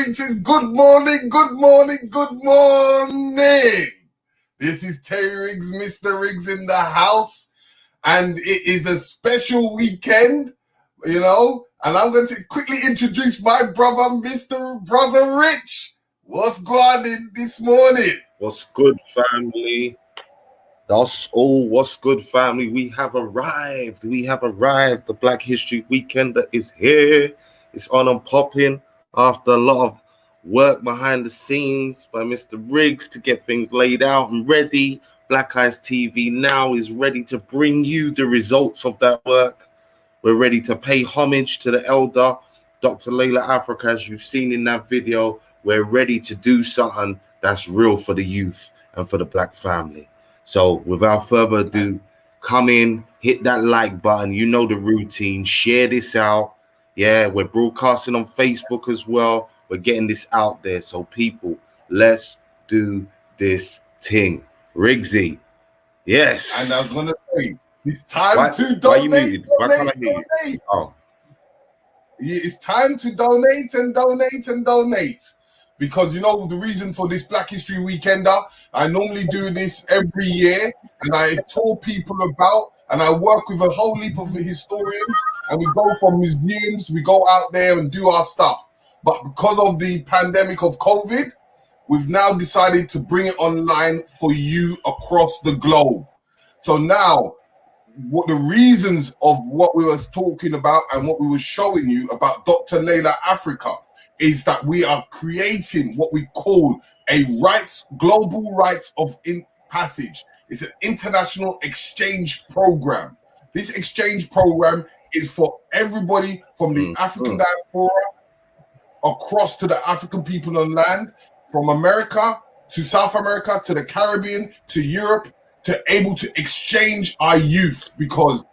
greetings. Good morning, good morning, good morning. This is Terry Riggs, Mr. Riggs in the house. And it is a special weekend, you know. And I'm going to quickly introduce my brother, Mr. Brother Rich. What's going on this morning? What's good, family? That's all. What's good, family? We have arrived. We have arrived. The Black History Weekend is here. It's on and popping after a lot of work behind the scenes by Mr. Riggs to get things laid out and ready. Black Eyes TV now is ready to bring you the results of that work. We're ready to pay homage to the elder, Dr. Llaila Afrika, as you've seen in that video. We're ready to do something that's real for the youth and for the Black family. So without further ado, come in, hit that like button. You know the routine. Share this out. Yeah, we're broadcasting on Facebook as well. We're getting this out there. So people, let's do this thing. Riggsy. Yes. And I was going to say, it's time to donate. Why you muted? Why can't I hear you? Oh. It's time to donate and donate and donate. Because, you know, the reason for this Black History Weekender, I normally do this every year, and I tour people about, and I work with a whole heap of historians, and we go from museums, we go out there and do our stuff. But because of the pandemic of COVID, we've now decided to bring it online for you across the globe. So now, what the reasons of what we were talking about and what we were showing you about Dr. Llaila Afrika is that we are creating what we call a global rites of passage. It's an international exchange program. This exchange program is for everybody from the African diaspora across to the African people on land, from America to South America to the Caribbean to Europe, to able to exchange our youth, because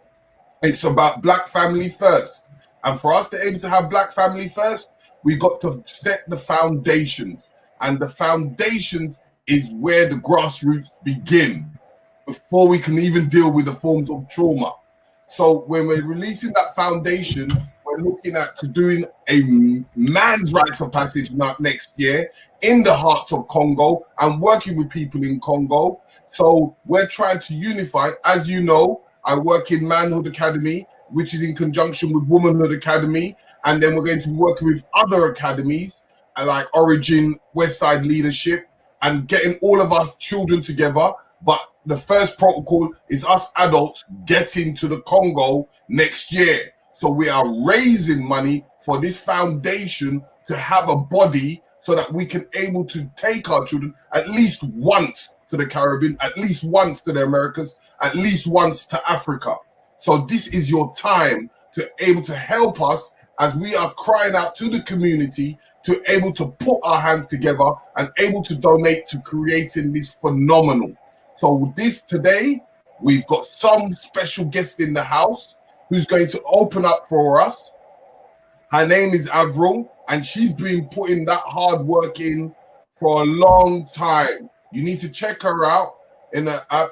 it's about Black family first. And for us to able to have Black family first, we got to set the foundations, and the foundations is where the grassroots begin before we can even deal with the forms of trauma. So when we're releasing that foundation, we're looking at doing a man's rites of passage next year in the hearts of Congo and working with people in Congo. So we're trying to unify. As you know, I work in Manhood Academy, which is in conjunction with Womanhood Academy. And then we're going to be working with other academies like Origin, Westside Leadership, and getting all of us children together. But the first protocol is us adults getting to the Congo next year. So we are raising money for this foundation to have a body so that we can able to take our children at least once to the Caribbean, at least once to the Americas, at least once to Africa. So this is your time to able to help us as we are crying out to the community to able to put our hands together and able to donate to creating this phenomenal. So this today, we've got some special guest in the house who's going to open up for us. Her name is Avril, and she's been putting that hard work in for a long time. You need to check her out in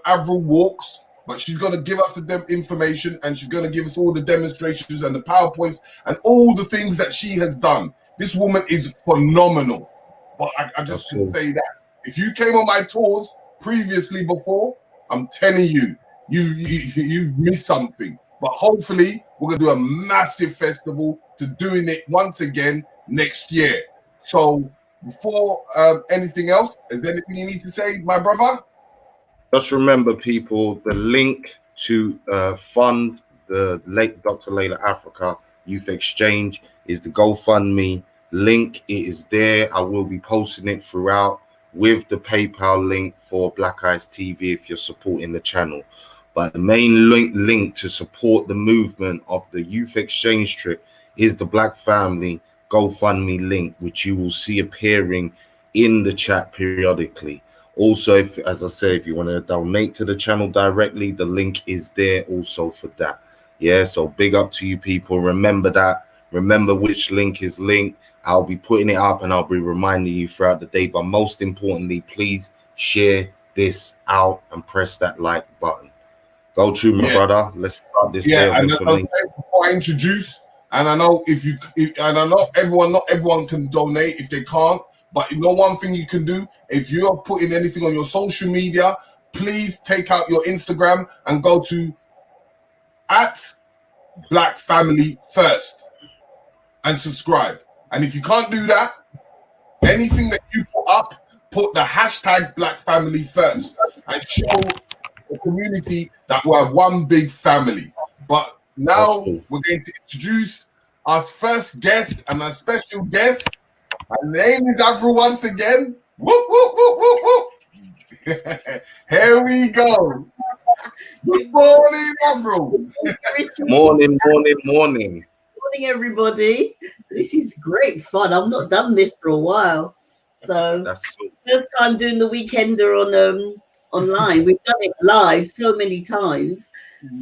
Avril Walks. But she's going to give us the information, and she's going to give us all the demonstrations and the PowerPoints and all the things that she has done. This woman is phenomenal. But I just can say that. If you came on my tours previously before, I'm telling you, you've missed something. But hopefully, we're going to do a massive festival to doing it once again next year. So before anything else, is there anything you need to say, my brother? Just remember, people, the link to fund the late Dr. Llaila Afrika Youth Exchange is the GoFundMe link. It is there. I will be posting it throughout with the PayPal link for Black Eyes TV if you're supporting the channel. But the main link to support the movement of the Youth Exchange trip is the Black Family GoFundMe link, which you will see appearing in the chat periodically. Also, as I said, if you want to donate to the channel directly, the link is there also for that. Yeah, so big up to you people. Remember that. Remember which link is linked. I'll be putting it up and I'll be reminding you throughout the day. But most importantly, please share this out and press that like button. Go to my brother. Let's start this day. And before I introduce And I know not everyone can donate if they can't. But you know one thing you can do, if you are putting anything on your social media, please take out your Instagram and go to @BlackFamilyFirst and subscribe. And if you can't do that, anything that you put up, put the hashtag #BlackFamilyFirst and show the community that we're one big family. But now we're going to introduce our first guest and our special guest. Her name is Avril once again. Whoop, whoop, whoop, whoop, whoop. Here we go. Good morning, Avril. Morning, morning, morning. Morning, everybody. This is great fun. I've not done this for a while. So first time doing the Weekender on online. We've done it live so many times.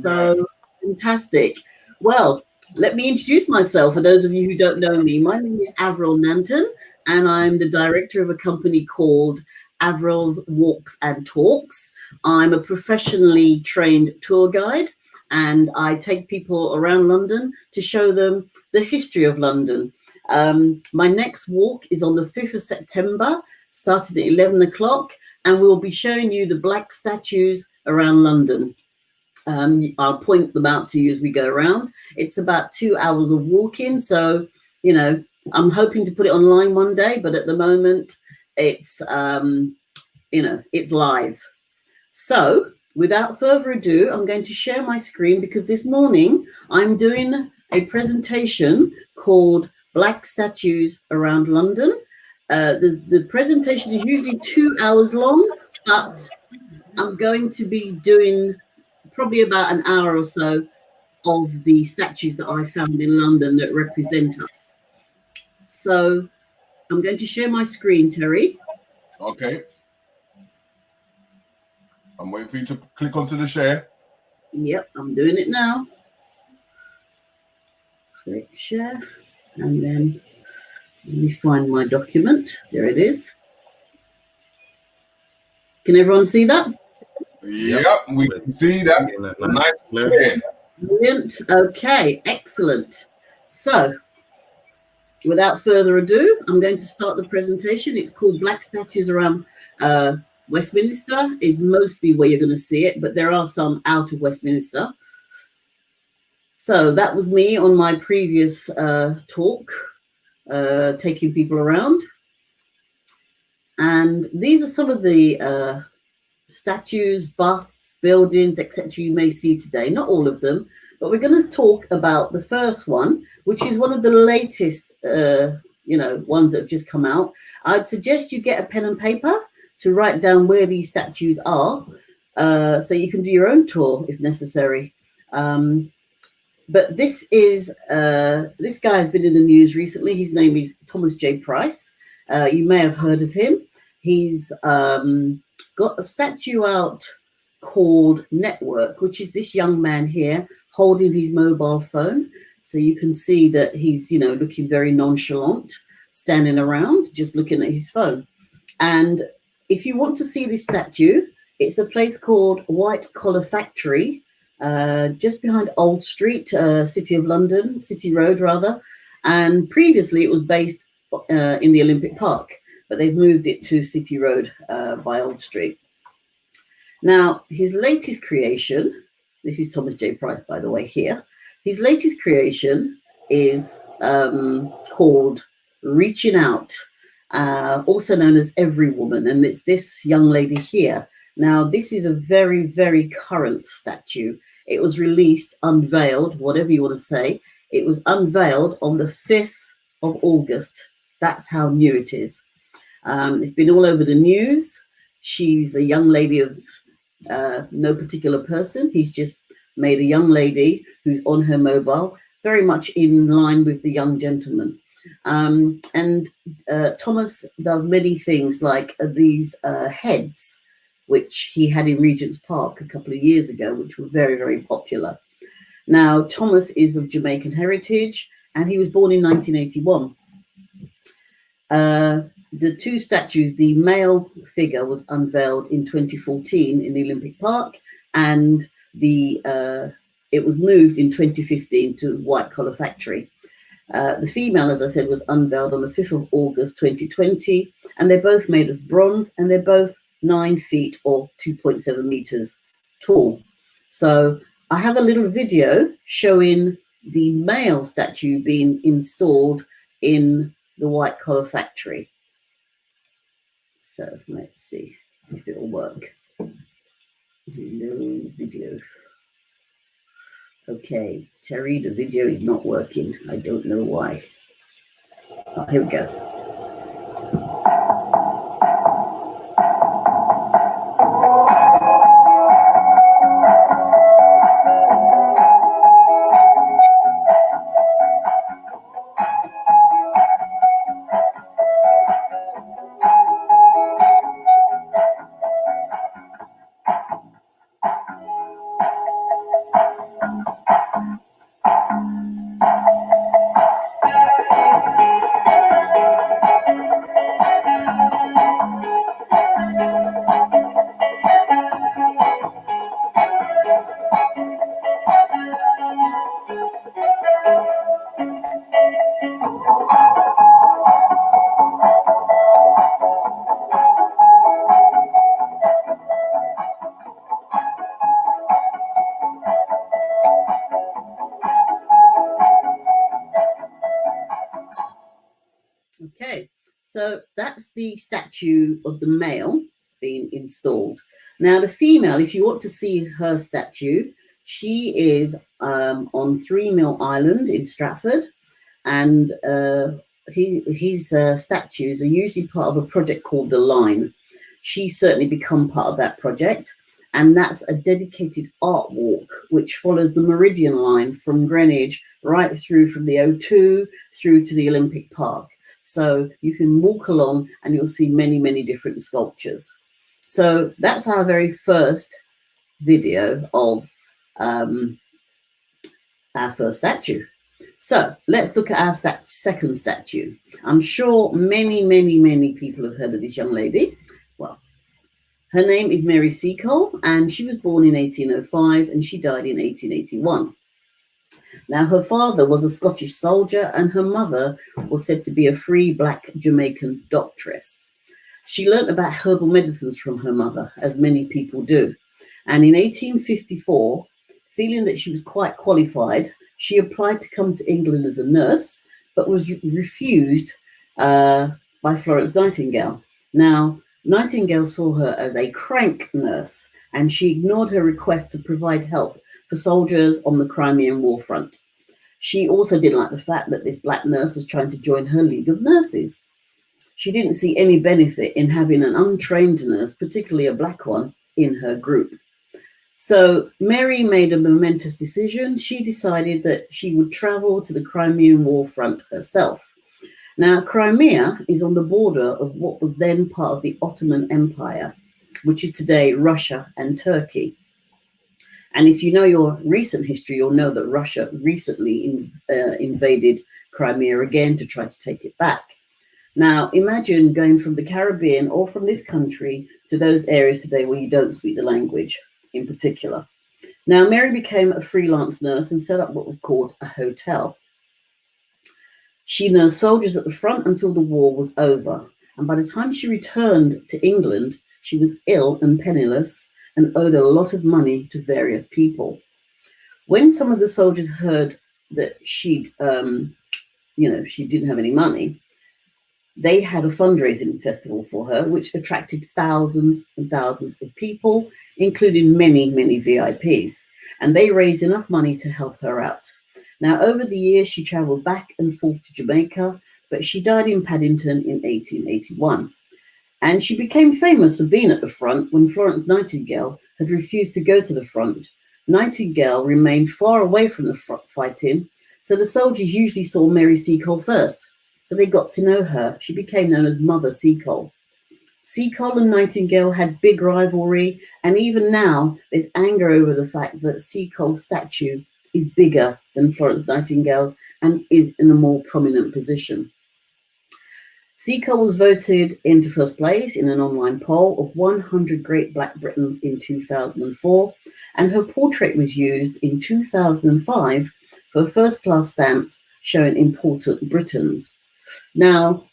So fantastic. Well, let me introduce myself for those of you who don't know me. My name is Avril Nanton, and I'm the director of a company called Avril'S Walks and Talks. I'm a professionally trained tour guide, and I take people around London to show them the history of London. My next walk is on the 5th of September, starting at 11 o'clock, and we'll be showing you the black statues around London. I'll point them out to you as we go around. It's about 2 hours of walking. So, you know, I'm hoping to put it online one day, but at the moment it's, you know, it's live. So without further ado, I'm going to share my screen because this morning I'm doing a presentation called Black Statues Around London. The presentation is usually 2 hours long, but I'm going to be doing probably about an hour or so of the statues that I found in London that represent us. So I'm going to share my screen, Terry. Okay. I'm waiting for you to click onto the share. Yep, I'm doing it now. Click share, and then let me find my document. There it is. Can everyone see that? Yep, we can see that. Nice. Brilliant. Okay, excellent. So, without further ado, I'm going to start the presentation. It's called Black Statues Around Westminster. Is mostly where you're going to see it, but there are some out of Westminster. So that was me on my previous talk, taking people around. And these are some of the statues, busts, buildings, etc. you may see today. Not all of them, but we're going to talk about the first one, which is one of the latest, you know, ones that have just come out. I'd suggest you get a pen and paper to write down where these statues are, so you can do your own tour if necessary. But this is this guy has been in the news recently. His name is Thomas J. Price. You may have heard of him. He's got a statue out called Network, which is this young man here holding his mobile phone. So you can see that he's, you know, looking very nonchalant, standing around, just looking at his phone. And if you want to see this statue, it's a place called White Collar Factory, just behind Old Street, City of London, City Road rather. And previously it was based in the Olympic Park, but they've moved it to City Road by Old Street. Now, his latest creation, this is Thomas J. Price, by the way, here. His latest creation is called Reaching Out, also known as Every Woman, and it's this young lady here. Now, this is a very, very current statue. It was released, unveiled, whatever you want to say. It was unveiled on the 5th of August. That's how new it is. It's been all over the news. She's a young lady of no particular person. He's just made a young lady who's on her mobile, very much in line with the young gentleman. And Thomas does many things like these heads, which he had in Regent's Park a couple of years ago, which were very, very popular. Now, Thomas is of Jamaican heritage, and he was born in 1981. The two statues, the male figure was unveiled in 2014 in the Olympic Park, and it was moved in 2015 to White Collar Factory. The female, as I said, was unveiled on the 5th of August 2020, and they're both made of bronze, and they're both 9 feet or 2.7 meters tall. So I have a little video showing the male statue being installed in the white collar factory. So let's see if it'll work. Video. Okay, Terry, the video is not working. I don't know why. Oh, here we go. Okay, so that's the statue of the male being installed. Now the female, if you want to see her statue, she is on 3 Mill Island in Stratford, and his statues are usually part of a project called The Line. She's certainly become part of that project, and that's a dedicated art walk which follows the Meridian line from Greenwich right through from the O2 through to the Olympic Park. So you can walk along and you'll see many, many different sculptures. So that's our very first video of our first statue. So let's look at our second statue. I'm sure many, many, many people have heard of this young lady. Well, her name is Mary Seacole, and she was born in 1805 and she died in 1881. Now, her father was a Scottish soldier and her mother was said to be a free black Jamaican doctress. She learnt about herbal medicines from her mother, as many people do. And in 1854, feeling that she was quite qualified, she applied to come to England as a nurse, but was refused by Florence Nightingale. Now, Nightingale saw her as a crank nurse, and she ignored her request to provide help for soldiers on the Crimean War front. She also didn't like the fact that this black nurse was trying to join her League of Nurses. She didn't see any benefit in having an untrained nurse, particularly a black one, in her group. So Mary made a momentous decision. She decided that she would travel to the Crimean War front herself. Now, Crimea is on the border of what was then part of the Ottoman Empire, which is today Russia and Turkey. And if you know your recent history, you'll know that Russia recently invaded Crimea again to try to take it back. Now, imagine going from the Caribbean or from this country to those areas today where you don't speak the language in particular. Now, Mary became a freelance nurse and set up what was called a hotel. She nursed soldiers at the front until the war was over. And by the time she returned to England, she was ill and penniless and owed a lot of money to various people. When some of the soldiers heard that she didn't have any money, they had a fundraising festival for her, which attracted thousands and thousands of people, including many, many VIPs. And they raised enough money to help her out. Now, over the years, she traveled back and forth to Jamaica, but she died in Paddington in 1881. And she became famous for being at the front when Florence Nightingale had refused to go to the front. Nightingale remained far away from the fighting, so the soldiers usually saw Mary Seacole first. So they got to know her. She became known as Mother Seacole. Seacole and Nightingale had big rivalry, and even now there's anger over the fact that Seacole's statue is bigger than Florence Nightingale's and is in a more prominent position. Seacole was voted into first place in an online poll of 100 Great Black Britons in 2004, and her portrait was used in 2005 for first-class stamps showing important Britons. Now,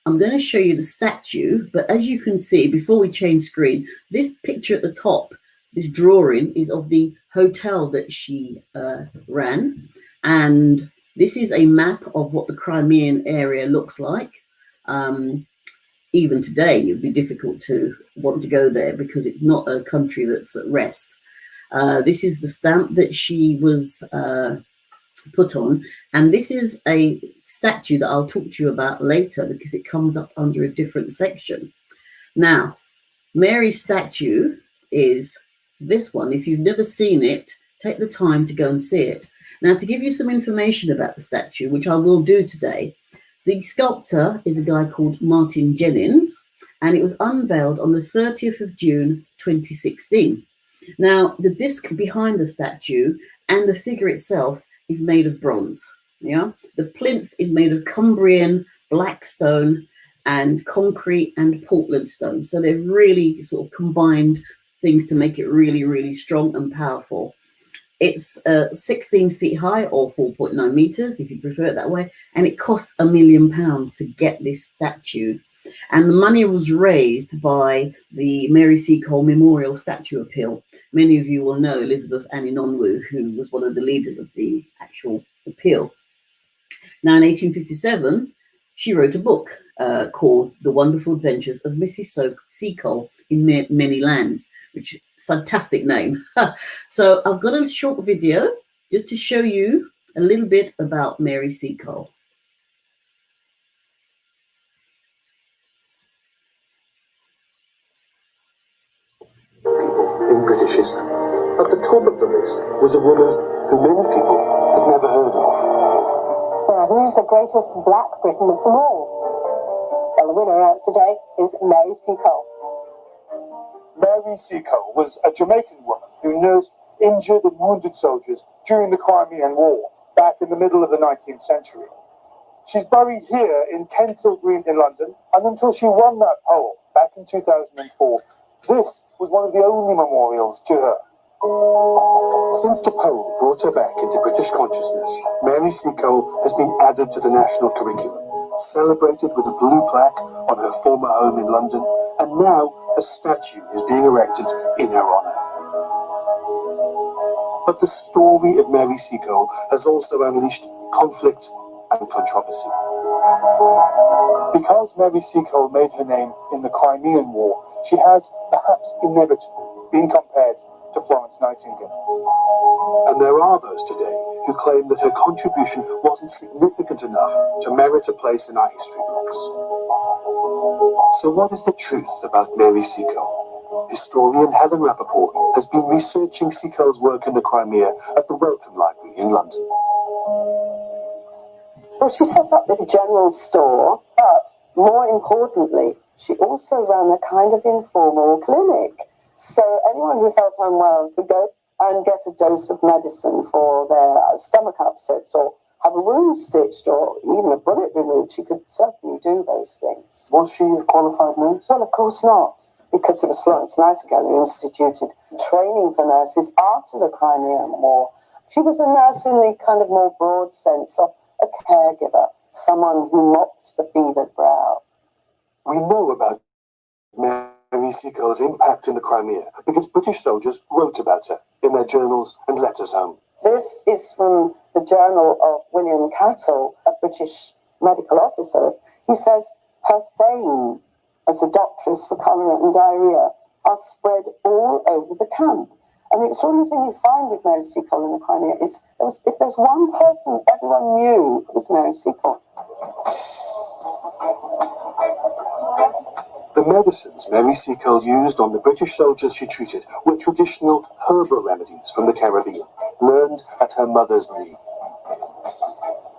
I'm going to show you the statue, but as you can see, before we change screen, this picture at the top, this drawing is of the hotel that she ran. And this is a map of what the Crimean area looks like. Even today, it would be difficult to want to go there because it's not a country that's at rest. This is the stamp that she was put on, and this is a statue that I'll talk to you about later because it comes up under a different section. Now, Mary's statue is this one. If you've never seen it, take the time to go and see it. Now, to give you some information about the statue, which I will do today, the sculptor is a guy called Martin Jennings, and it was unveiled on the 30th of June 2016. Now, the disc behind the statue and the figure itself is made of bronze. Yeah, the plinth is made of Cumbrian black stone and concrete and Portland stone. So they've really sort of combined things to make it really, really strong and powerful. It's 16 feet high, or 4.9 meters, if you prefer it that way. And it cost £1 million to get this statue. And the money was raised by the Mary Seacole Memorial Statue Appeal. Many of you will know Elizabeth Aninonwu, who was one of the leaders of the actual appeal. Now, in 1857, she wrote a book called The Wonderful Adventures of Mrs. Seacole in Many Lands, which is a fantastic name. So I've got a short video just to show you a little bit about Mary Seacole. In British history. At the top of the list was a woman who many people had never heard of. Who's the greatest black Briton of them all? Well, the winner out today is Mary Seacole. Mary Seacole was a Jamaican woman who nursed injured and wounded soldiers during the Crimean War back in the middle of the 19th century. She's buried here in Kensal Green in London, and until she won that poll back in 2004, this was one of the only memorials to her. Since the poll brought her back into British consciousness, Mary Seacole has been added to the national curriculum, celebrated with a blue plaque on her former home in London, and now a statue is being erected in her honour. But the story of Mary Seacole has also unleashed conflict and controversy. Because Mary Seacole made her name in the Crimean War, she has, perhaps inevitably, been compared to Florence Nightingale. And there are those today who claim that her contribution wasn't significant enough to merit a place in our history books. So what is the truth about Mary Seacole? Historian Helen Rappaport has been researching Seacole's work in the Crimea at the Wellcome Library in London. Well, she set up this general store, but more importantly, she also ran a kind of informal clinic. So anyone who felt unwell could go and get a dose of medicine for their stomach upsets or have a wound stitched or even a bullet removed. She could certainly do those things. Was she a qualified nurse? Well, of course not, because it was Florence Nightingale who instituted training for nurses after the Crimean War. She was a nurse in the kind of more broad sense of a caregiver, someone who mopped the fevered brow. We know about Mary Seacole's impact in the Crimea because British soldiers wrote about her in their journals and letters home. This is from the journal of William Cattle, a British medical officer. He says, her fame as a doctress for cholera and diarrhea are spread all over the camp. And the extraordinary thing you find with Mary Seacole in the Crimea is if there's one person everyone knew, it was Mary Seacole. The medicines Mary Seacole used on the British soldiers she treated were traditional herbal remedies from the Caribbean, learned at her mother's knee.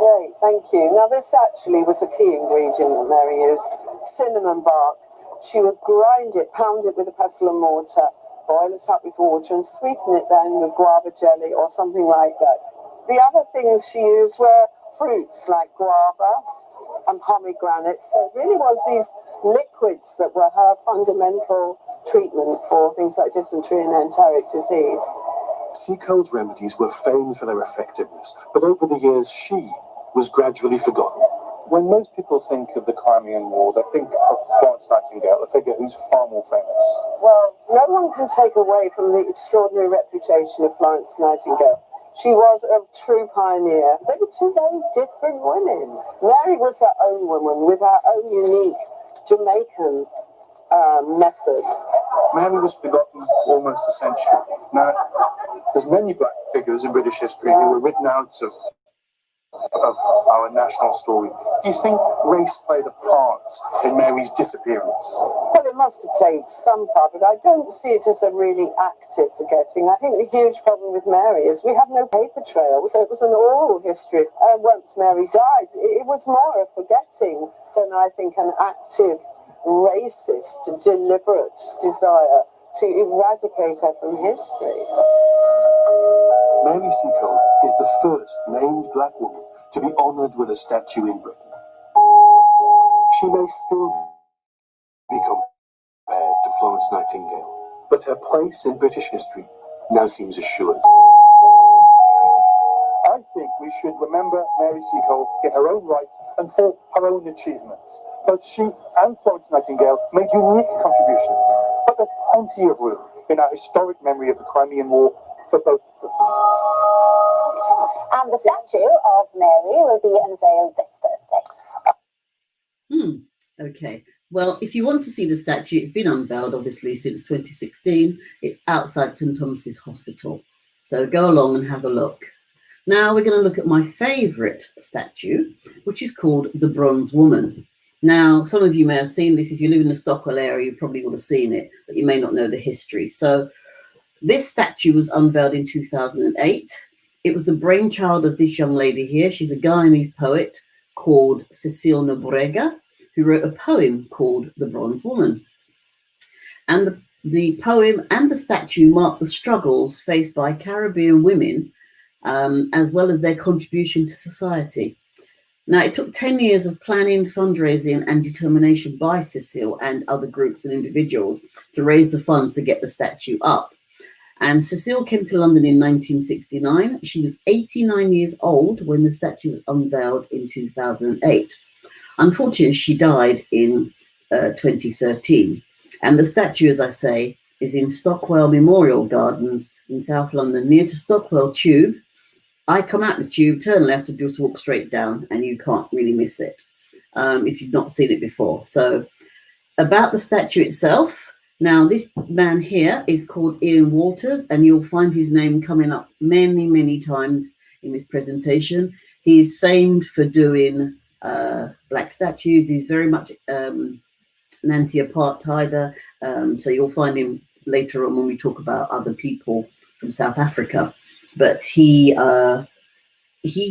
Great, thank you. Now this actually was a key ingredient that Mary used, cinnamon bark. She would grind it, pound it with a pestle and mortar, boil it up with water and sweeten it then with guava jelly or something like that. The other things she used were fruits like guava and pomegranates. So it really was these liquids that were her fundamental treatment for things like dysentery and enteric disease. Seacole's remedies were famed for their effectiveness, but over the years she was gradually forgotten. When most people think of the Crimean War, they think of Florence Nightingale, a figure who's far more famous. Well, no one can take away from the extraordinary reputation of Florence Nightingale. She was a true pioneer. They were two very different women. Mary was her own woman with her own unique Jamaican methods. Mary was forgotten for almost a century. Now, there's many black figures in British history who were written out of our national story. Do you think race played a part in Mary's disappearance? Well, it must have played some part, but I don't see it as a really active forgetting. I think the huge problem with Mary is we have no paper trail, so it was an oral history. Once Mary died, it was more a forgetting than, I think, an active, racist, deliberate desire to eradicate her from history. Mary Seacole is the first named black woman to be honoured with a statue in Britain. She may still be compared to Florence Nightingale, but her place in British history now seems assured. I think we should remember Mary Seacole in her own right and for her own achievements. Both she and Florence Nightingale made unique contributions, but there's plenty of room in our historic memory of the Crimean War for both of them. And the statue of Mary will be unveiled this Thursday. Okay. Well, if you want to see the statue, it's been unveiled, obviously, since 2016. It's outside St Thomas's Hospital. So go along and have a look. Now we're going to look at my favourite statue, which is called the Bronze Woman. Now, some of you may have seen this. If you live in the Stockwell area, you probably will have seen it, but you may not know the history. So this statue was unveiled in 2008. It was the brainchild of this young lady here. She's a Guyanese poet called Cecile Nobrega, who wrote a poem called The Bronze Woman. And the poem and the statue mark the struggles faced by Caribbean women, as well as their contribution to society. Now, it took 10 years of planning, fundraising, and determination by Cecile and other groups and individuals to raise the funds to get the statue up. And Cecile came to London in 1969. She was 89 years old when the statue was unveiled in 2008. Unfortunately, she died in 2013. And the statue, as I say, is in Stockwell Memorial Gardens in South London, near to Stockwell Tube. I come out the tube, turn left, and just walk straight down, and you can't really miss it if you've not seen it before. So about the statue itself, now this man here is called Ian Walters, and you'll find his name coming up many, many times in this presentation. He is famed for doing black statues. He's very much an anti-apartheider, so you'll find him later on when we talk about other people from South Africa. But he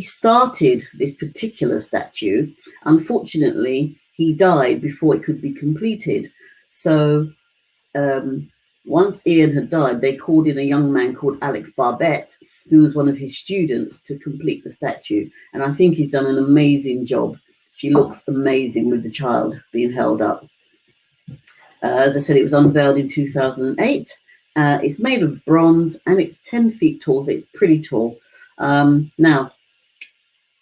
started this particular statue. Unfortunately, he died before it could be completed. So once Ian had died, they called in a young man called Alex Barbette, who was one of his students, to complete the statue. And I think he's done an amazing job. She looks amazing with the child being held up. As I said, it was unveiled in 2008. It's made of bronze and it's 10 feet tall, so it's pretty tall. Now,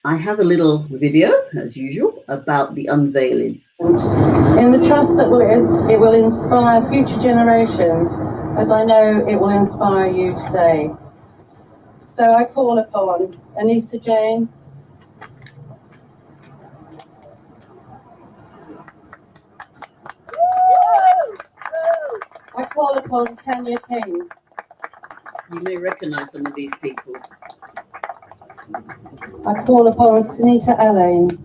I have a little video, as usual, about the unveiling. In the trust that it will inspire future generations, as I know it will inspire you today. So I call upon Anissa Jane, I call upon Kenya King. You may recognize some of these people. I call upon Sunita Allain.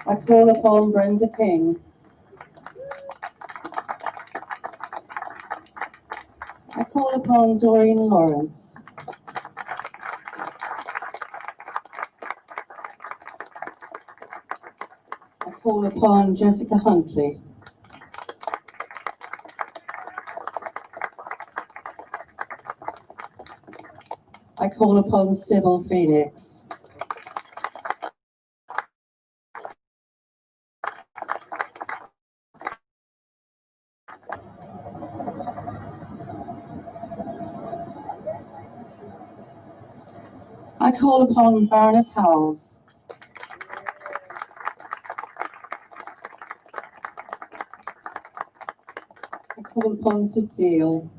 I call upon Brenda King. I call upon Doreen Lawrence. I call upon Jessica Huntley. I call upon Sybil Phoenix. I call upon Baroness Howells. I call upon Cecile.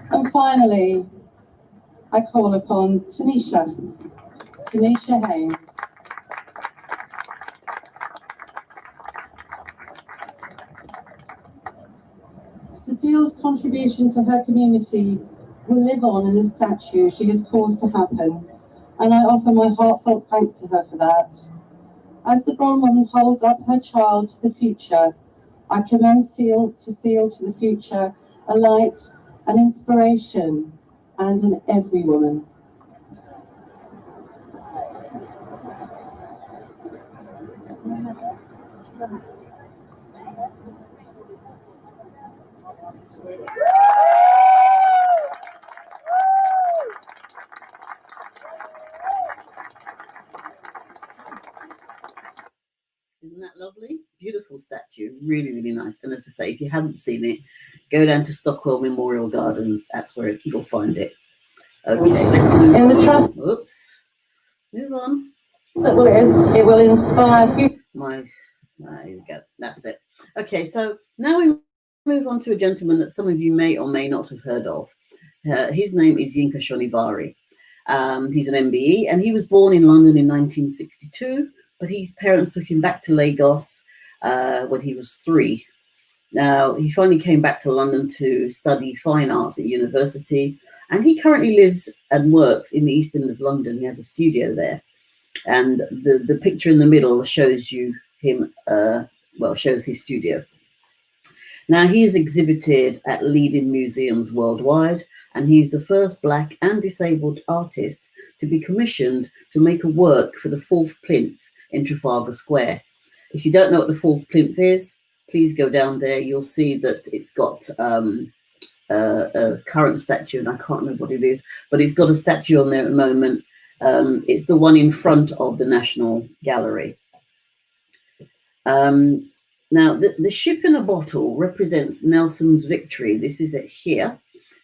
And finally, I call upon Tanisha Haynes. Cecile's contribution to her community will live on in the statue she has caused to happen, and I offer my heartfelt thanks to her for that. As the grown woman holds up her child to the future, I commend Cecile to the future, a light, an inspiration, and an every woman. Isn't that lovely? Beautiful statue, really, really nice. And as I say, if you haven't seen it, go down to Stockwell Memorial Gardens. That's where you'll find it. Okay, let's move in the trust. Oops, move on. It will inspire future. There you go. That's it. Okay, so now we move on to a gentleman that some of you may or may not have heard of. His name is Yinka Shanibari. He's an MBE, and he was born in London in 1962. But his parents took him back to Lagos when he was 3. Now, he finally came back to London to study fine arts at university, and he currently lives and works in the East End of London. He has a studio there. And the picture in the middle shows you him, shows his studio. Now, he is exhibited at leading museums worldwide, and he's the first Black and disabled artist to be commissioned to make a work for the 4th Plinth in Trafalgar Square. If you don't know what the 4th Plinth is, please go down there. You'll see that it's got a current statue, and I can't remember what it is, but it's got a statue on there at the moment. It's the one in front of the National Gallery. Now, the ship in a bottle represents Nelson's victory. This is it here,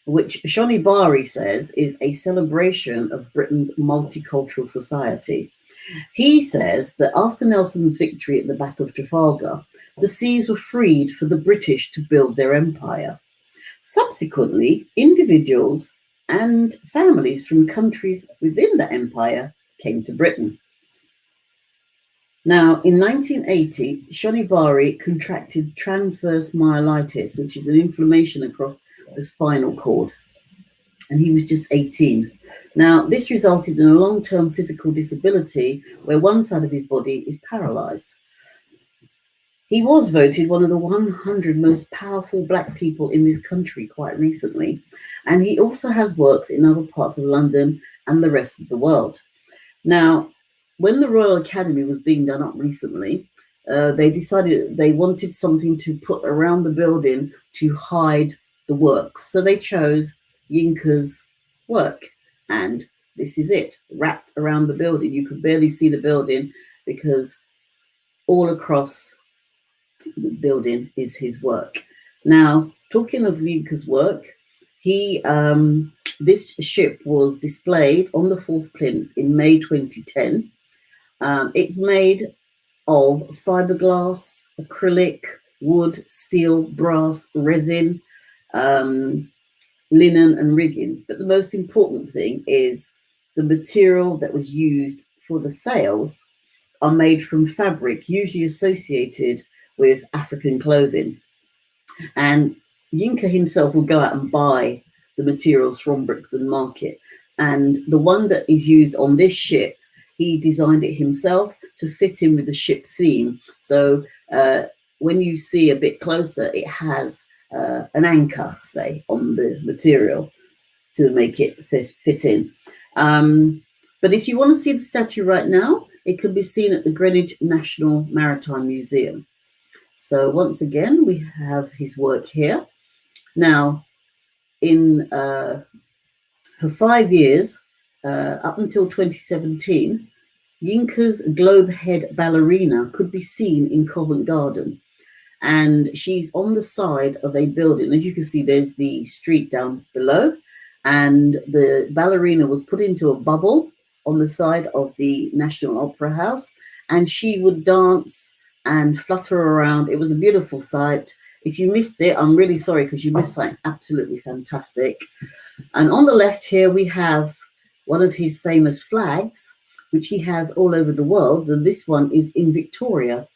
which Shanibari says is a celebration of Britain's multicultural society. He says that after Nelson's victory at the Battle of Trafalgar, the seas were freed for the British to build their empire. Subsequently, individuals and families from countries within the empire came to Britain. Now, in 1980, Shanibari contracted transverse myelitis, which is an inflammation across the spinal cord, and he was just 18. Now, this resulted in a long-term physical disability where one side of his body is paralyzed. He was voted one of the 100 most powerful Black people in this country quite recently, and he also has works in other parts of London and the rest of the world. Now, when the Royal Academy was being done up recently, they decided they wanted something to put around the building to hide the works. So they chose Yinka's work, and this is it, wrapped around the building. You could barely see the building because all across the building is his work. Now, talking of Yinka's work, this ship was displayed on the 4th Plinth in May 2010. It's made of fiberglass, acrylic, wood, steel, brass, resin, linen and rigging. But the most important thing is the material that was used for the sails are made from fabric usually associated with African clothing. And Yinka himself will go out and buy the materials from Brixton Market. And the one that is used on this ship, he designed it himself to fit in with the ship theme. So when you see a bit closer, it has an anchor, say, on the material to make it fit in. But if you want to see the statue right now, it can be seen at the Greenwich National Maritime Museum. So once again, we have his work here. Now, for 5 years, up until 2017, Yinka's globe head ballerina could be seen in Covent Garden. and she's on the side of a building. As you can see, there's the street down below, and the ballerina was put into a bubble on the side of the National Opera House, and she would dance and flutter around. It was a beautiful sight. If you missed it, I'm really sorry, because you missed something absolutely fantastic. And on the left here, we have one of his famous flags, which he has all over the world. And this one is in Victoria,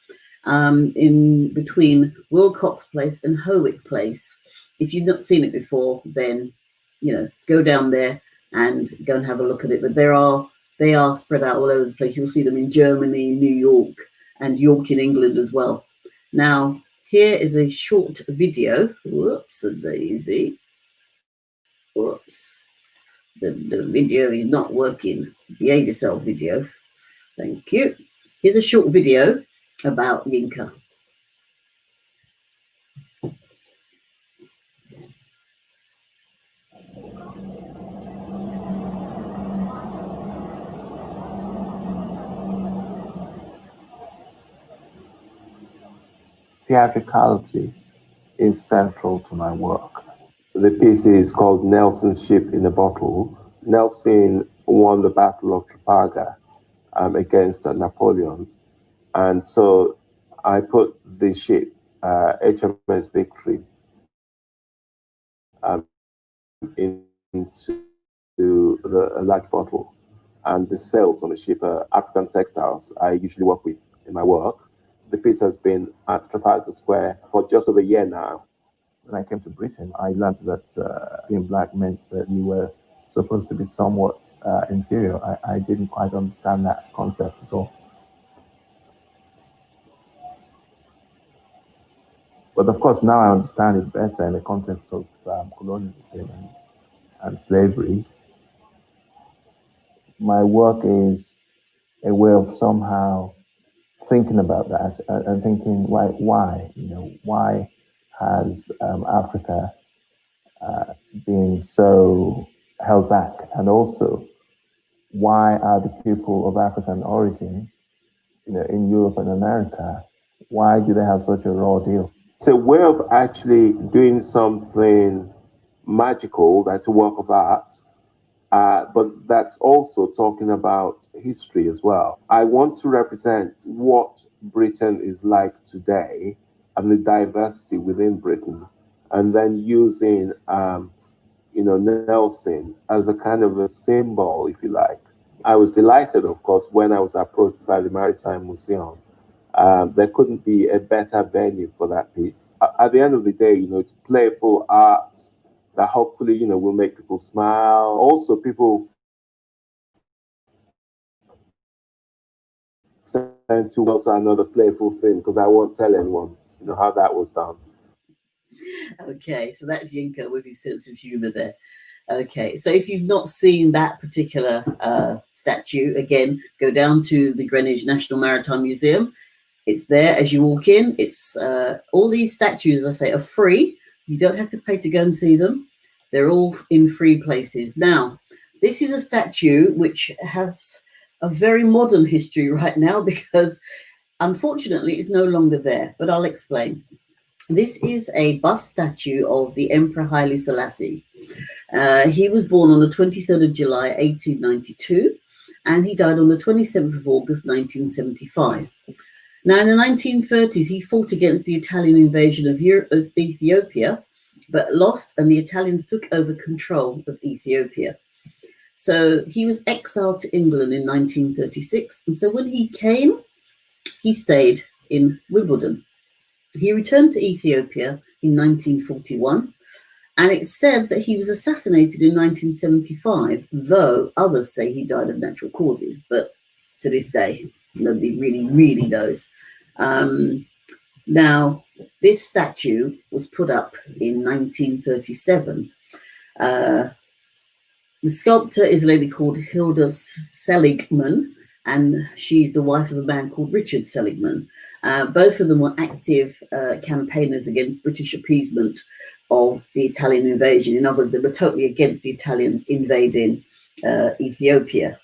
in between Wilcox Place and Howick Place. If you've not seen it before, then, you know, go down there and go and have a look at it. But they are spread out all over the place. You'll see them in Germany, New York, and York in England as well. Now, here is a short video. Whoops, a daisy. Whoops. The video is not working. Behave yourself, video. Thank you. Here's a short video about Yinka. Theatricality is central to my work. The piece is called Nelson's Ship in a Bottle. Nelson won the Battle of Trafalgar against Napoleon. And so I put the ship, HMS Victory, into a large bottle. And the sails on the ship are African textiles I usually work with in my work. The piece has been at Trafalgar Square for just over a year now. When I came to Britain, I learned that being black meant that you were supposed to be somewhat inferior. I didn't quite understand that concept at all. But of course, now I understand it better in the context of colonialism and slavery. My work is a way of somehow thinking about that and thinking, why? You know, why has Africa been so held back? And also, why are the people of African origin, you know, in Europe and America, why do they have such a raw deal? It's a way of actually doing something magical that's a work of art, but that's also talking about history as well. I want to represent what Britain is like today and the diversity within Britain, and then using, you know, Nelson as a kind of a symbol, if you like. I was delighted, of course, when I was approached by the Maritime Museum. There couldn't be a better venue for that piece. At the end of the day, you know, it's playful art that hopefully, you know, will make people smile. Also, people send to also another playful thing, because I won't tell anyone, you know, how that was done. Okay, so that's Yinka with his sense of humor there. Okay, so if you've not seen that particular statue, again, go down to the Greenwich National Maritime Museum. It's there as you walk in. It's all these statues, I say, are free. You don't have to pay to go and see them. They're all in free places. Now, this is a statue which has a very modern history right now, because unfortunately it's no longer there, but I'll explain. This is a bust statue of the Emperor Haile Selassie. He was born on the 23rd of July, 1892, and he died on the 27th of August, 1975. Now, in the 1930s, he fought against the Italian invasion of Ethiopia, but lost, and the Italians took over control of Ethiopia. So he was exiled to England in 1936, and so when he came, he stayed in Wimbledon. He returned to Ethiopia in 1941, and it's said that he was assassinated in 1975, though others say he died of natural causes, but to this day, nobody really knows. Now, this statue was put up in 1937. The sculptor is a lady called Hilda Seligman, and she's the wife of a man called Richard Seligman. Both of them were active campaigners against British appeasement of the Italian invasion. In other words, they were totally against the Italians invading Ethiopia.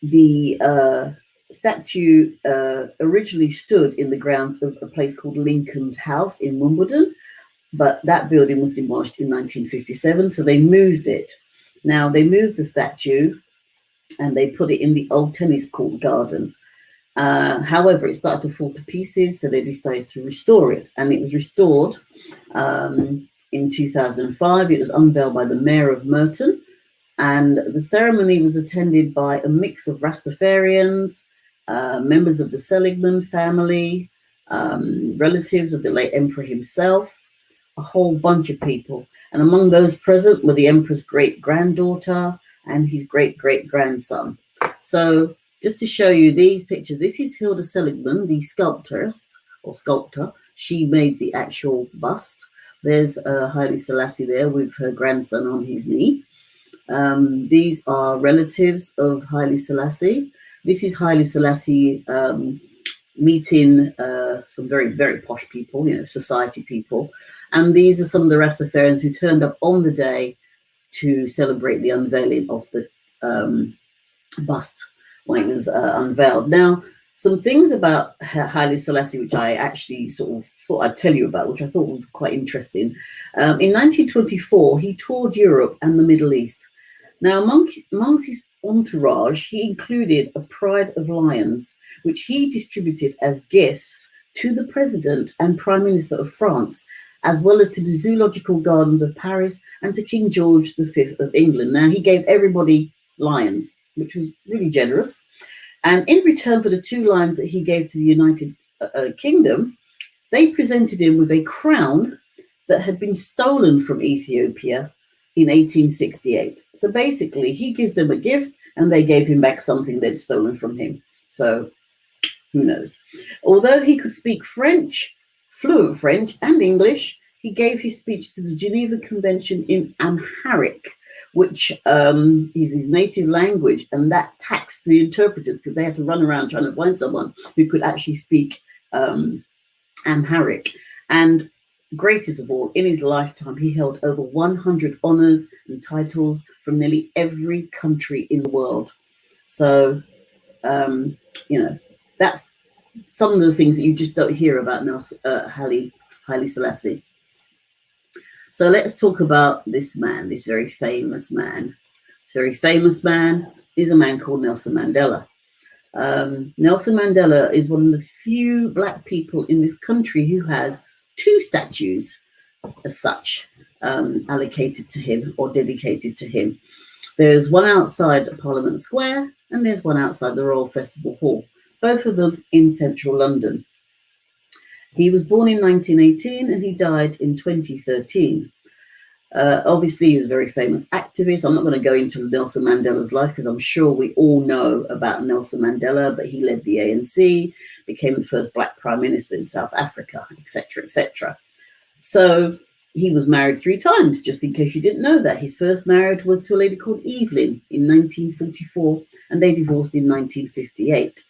The statue originally stood in the grounds of a place called Lincoln's House in Wimbledon, but that building was demolished in 1957, so they moved it. Now, they moved the statue and they put it in the old tennis court garden. However, it started to fall to pieces, so they decided to restore it, and it was restored in 2005. It was unveiled by the mayor of Merton, and the ceremony was attended by a mix of Rastafarians, members of the Seligman family, relatives of the late emperor himself, a whole bunch of people. And among those present were the emperor's great-granddaughter and his great-great-grandson. So just to show you these pictures, this is Hilda Seligman, the sculptor. She made the actual bust. There's Haile Selassie there with her grandson on his knee. These are relatives of Haile Selassie. This is Haile Selassie meeting some very, very posh people, society people. And these are some of the Rastafarians who turned up on the day to celebrate the unveiling of the bust when it was unveiled. Now, some things about Haile Selassie, which I actually sort of thought I'd tell you about, which I thought was quite interesting. In 1924, he toured Europe and the Middle East. Now, amongst his entourage, he included a pride of lions, which he distributed as gifts to the President and Prime Minister of France, as well as to the zoological gardens of Paris and to King George V of England. Now, he gave everybody lions, which was really generous. And in return for the 2 lions that he gave to the United Kingdom, they presented him with a crown that had been stolen from Ethiopia in 1868. So basically, he gives them a gift and they gave him back something they'd stolen from him. So who knows? Although he could speak French, fluent French and English, he gave his speech to the Geneva Convention in Amharic, which is his native language, and that taxed the interpreters because they had to run around trying to find someone who could actually speak Amharic. And greatest of all, in his lifetime, he held over 100 honors and titles from nearly every country in the world. So, that's some of the things that you just don't hear about Haile Selassie. So let's talk about this man, this very famous man. This very famous man is a man called Nelson Mandela. Nelson Mandela is one of the few Black people in this country who has 2 statues as such allocated to him or dedicated to him. There's one outside Parliament Square and there's one outside the Royal Festival Hall, both of them in central London. He was born in 1918 and he died in 2013. Obviously, he was a very famous activist. I'm not going to go into Nelson Mandela's life because I'm sure we all know about Nelson Mandela, but he led the ANC, became the first Black Prime Minister in South Africa, etc., etc. So he was married 3 times, just in case you didn't know that. His first marriage was to a lady called Evelyn in 1944, and they divorced in 1958.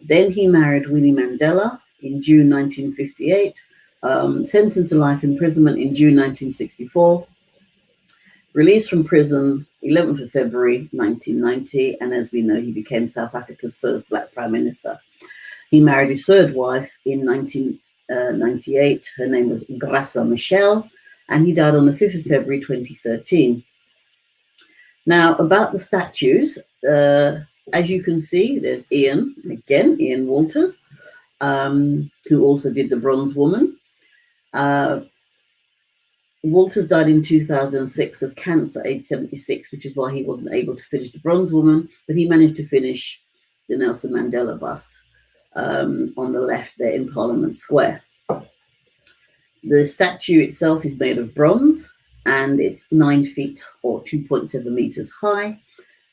Then he married Winnie Mandela in June 1958, sentenced to life imprisonment in June 1964, released from prison 11th of February 1990, and as we know, he became South Africa's first Black Prime Minister. He married his 3rd wife in 1998. Her name was Graça Michel, and he died on the 5th of February 2013. Now, about the statues, as you can see, there's Ian Walters, who also did the Bronze Woman. Walters died in 2006 of cancer, age 76, which is why he wasn't able to finish the Bronze Woman, but he managed to finish the Nelson Mandela bust on the left there in Parliament Square. The statue itself is made of bronze and it's 9 feet or 2.7 meters high.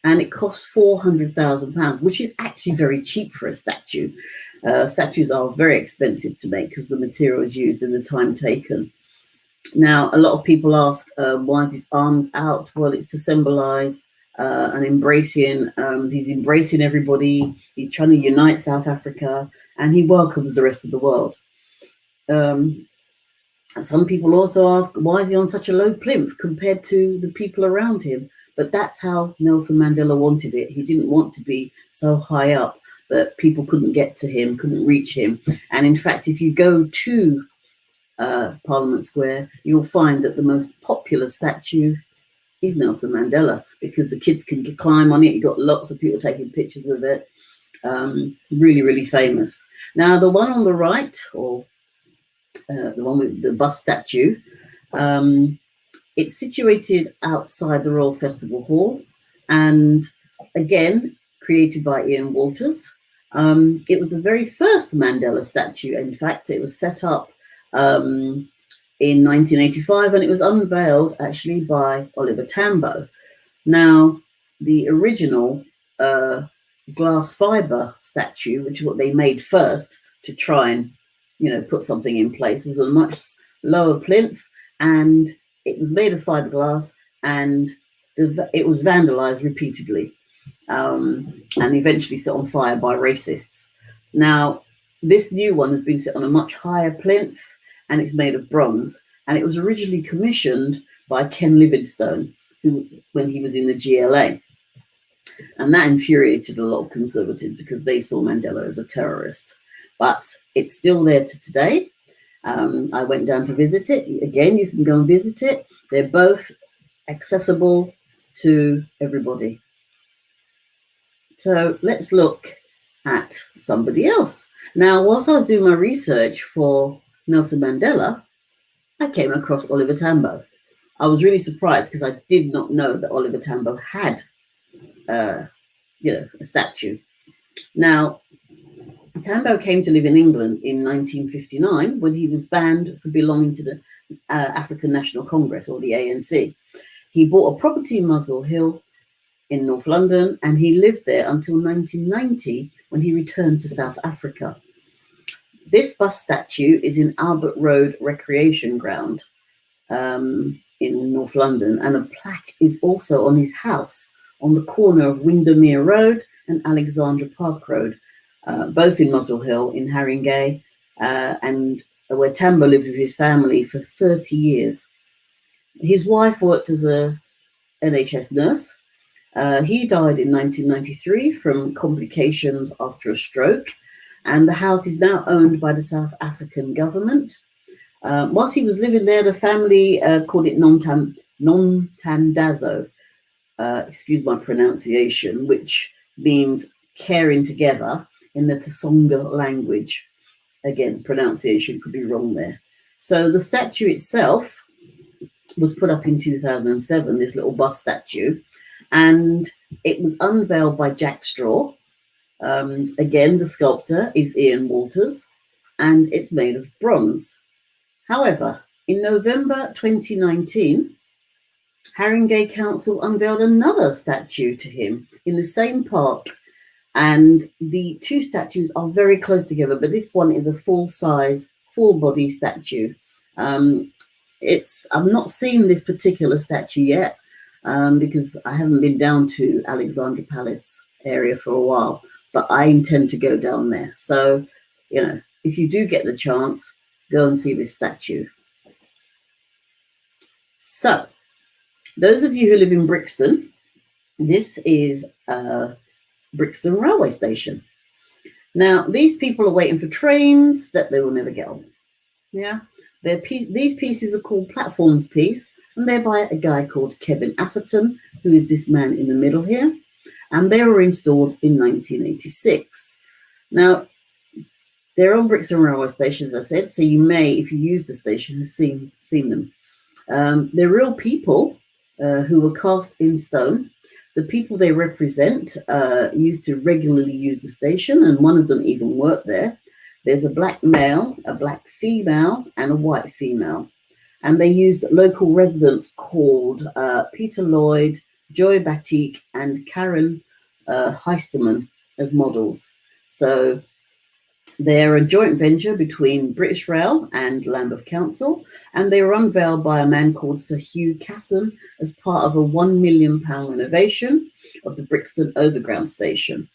And it costs £400,000, which is actually very cheap for a statue. Statues are very expensive to make because the materials used and the time taken. Now, a lot of people ask, why is his arms out? Well, it's to symbolize an embracing. He's embracing everybody. He's trying to unite South Africa, and he welcomes the rest of the world. Some people also ask, why is he on such a low plinth compared to the people around him? But that's how Nelson Mandela wanted it. He didn't want to be so high up. but people couldn't get to him, couldn't reach him. And in fact, if you go to Parliament Square, you'll find that the most popular statue is Nelson Mandela, because the kids can climb on it. You've got lots of people taking pictures with it. Really, really famous. Now, the one on the right, or the one with the bust statue, it's situated outside the Royal Festival Hall, and again, created by Ian Walters. It was the very first Mandela statue. In fact, it was set up in 1985, and it was unveiled actually by Oliver Tambo. Now, the original glass fiber statue, which is what they made first to try and, put something in place, was a much lower plinth, and it was made of fiberglass, and it was vandalized repeatedly, and eventually set on fire by racists. Now, this new one has been set on a much higher plinth, and it's made of bronze, and it was originally commissioned by Ken Livingstone, when he was in the GLA. And that infuriated a lot of conservatives because they saw Mandela as a terrorist. But it's still there to today. I went down to visit it. Again, you can go and visit it. They're both accessible to everybody. So let's look at somebody else. Now, whilst I was doing my research for Nelson Mandela, I came across Oliver Tambo. I was really surprised because I did not know that Oliver Tambo had a statue. Now, Tambo came to live in England in 1959 when he was banned for belonging to the African National Congress, or the ANC. He bought a property in Muswell Hill in North London, and he lived there until 1990 when he returned to South Africa. This bust statue is in Albert Road Recreation Ground in North London, and a plaque is also on his house on the corner of Windermere Road and Alexandra Park Road, both in Muswell Hill in Haringey, and where Tambo lived with his family for 30 years. His wife worked as a NHS nurse. He died in 1993 from complications after a stroke, and the house is now owned by the South African government. Whilst he was living there, the family called it Nomtandazo, excuse my pronunciation, which means caring together in the Tsonga language. Again, pronunciation could be wrong there. So the statue itself was put up in 2007, this little bust statue, and it was unveiled by Jack Straw. Again, the sculptor is Ian Walters, and it's made of bronze. However, in November 2019, Haringey Council unveiled another statue to him in the same park, and the two statues are very close together, but this one is a full-size, full-body statue. I'm not seeing this particular statue yet because I haven't been down to Alexandra Palace area for a while, but I intend to go down there. So, if you do get the chance, go and see this statue. So, those of you who live in Brixton, this is Brixton railway station. Now, these people are waiting for trains that they will never get on. Yeah, these pieces are called platforms piece, and they're by a guy called Kevin Atherton, who is this man in the middle here, and they were installed in 1986. Now, they're on Brixton railway station, as I said, so you may, if you use the station, have seen them. They're real people who were cast in stone. The people they represent used to regularly use the station, and one of them even worked there. There's a black male, a black female, and a white female. And they used local residents called Peter Lloyd, Joy Batik, and Karen Heisterman as models. So they're a joint venture between British Rail and Lambeth Council, and they were unveiled by a man called Sir Hugh Casson as part of a £1 million renovation of the Brixton Overground Station.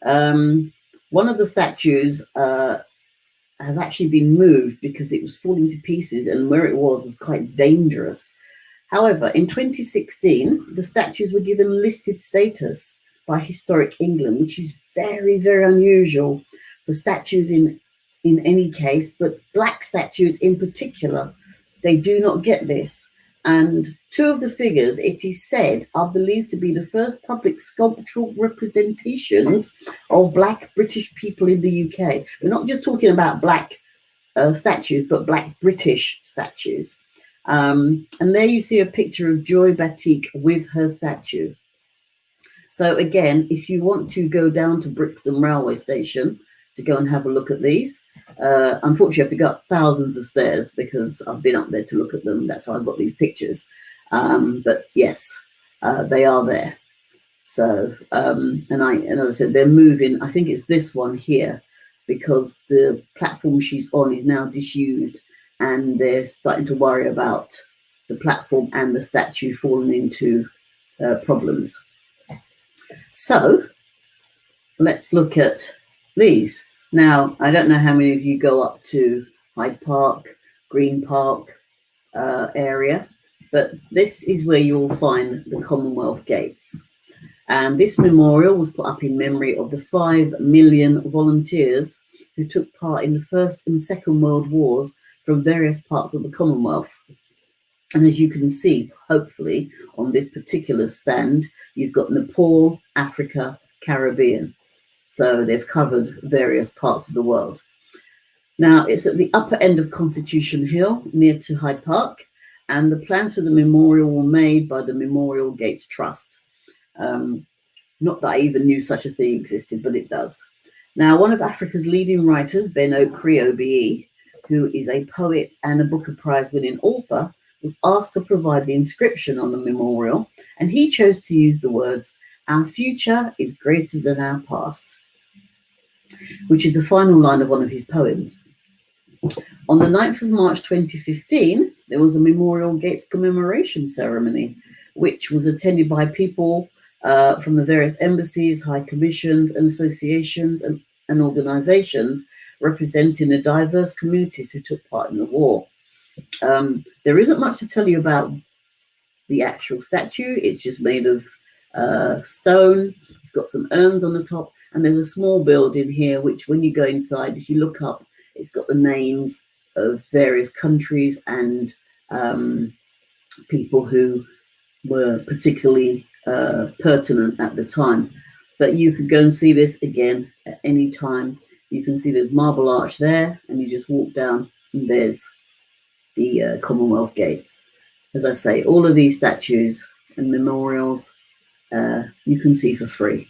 One of the statues has actually been moved because it was falling to pieces, and where it was quite dangerous. However, in 2016, the statues were given listed status by historic England, which is very, very unusual for statues in any case, but black statues in particular, they do not get this. And two of the figures, it is said, are believed to be the first public sculptural representations of black British people in the UK. We're not just talking about black statues, but black British statues. And there you see a picture of Joy Batik with her statue. So again, if you want to go down to Brixton railway station to go and have a look at these, unfortunately you have to go up thousands of stairs because I've been up there to look at them. That's how I got these pictures. But yes, they are there. So, and as I said, they're moving. I think it's this one here because the platform she's on is now disused and they're starting to worry about the platform and the statue falling into problems. So let's look at these. Now, I don't know how many of you go up to Hyde Park, Green Park area, but this is where you'll find the Commonwealth Gates. And this memorial was put up in memory of the 5 million volunteers who took part in the First and Second World Wars from various parts of the Commonwealth. And as you can see, hopefully, on this particular stand, you've got Nepal, Africa, Caribbean. So they've covered various parts of the world. Now, it's at the upper end of Constitution Hill, near to Hyde Park, and the plans for the memorial were made by the Memorial Gates Trust. Not that I even knew such a thing existed, but it does. Now, one of Africa's leading writers, Ben Okri, OBE, who is a poet and a Booker Prize-winning author, was asked to provide the inscription on the memorial, and he chose to use the words, "Our future is greater than our past," which is the final line of one of his poems. On the 9th of March 2015, there was a Memorial Gates commemoration ceremony, which was attended by people from the various embassies, high commissions and associations and organizations representing the diverse communities who took part in the war. There isn't much to tell you about the actual statue. It's just made of stone. It's got some urns on the top, and there's a small building here, which when you go inside, if you look up, it's got the names of various countries and people who were particularly pertinent at the time. But you could go and see this again at any time. You can see there's Marble Arch there, and you just walk down, and there's the Commonwealth Gates. As I say, all of these statues and memorials you can see for free.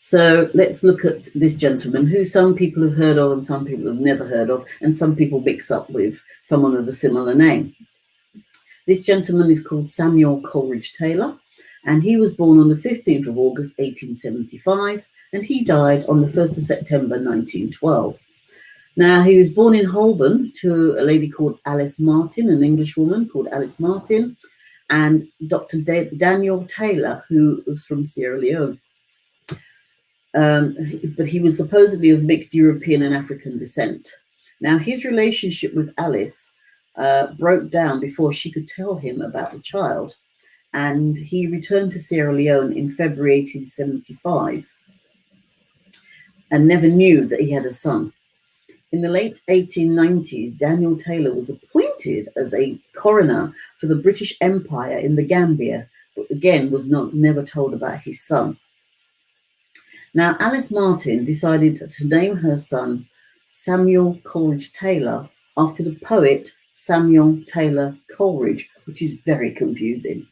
So let's look at this gentleman who some people have heard of and some people have never heard of, and some people mix up with someone of a similar name. This gentleman is called Samuel Coleridge Taylor, and he was born on the 15th of August 1875, and he died on the 1st of September 1912. Now, he was born in Holborn to a lady called Alice Martin, an English woman called Alice Martin, and Dr. Daniel Taylor, who was from Sierra Leone. But he was supposedly of mixed European and African descent. Now, his relationship with Alice broke down before she could tell him about the child, and he returned to Sierra Leone in February 1875 and never knew that he had a son. In the late 1890s, Daniel Taylor was appointed as a coroner for the British Empire in the Gambia, but again was never told about his son. Now, Alice Martin decided to name her son Samuel Coleridge Taylor after the poet Samuel Taylor Coleridge, which is very confusing.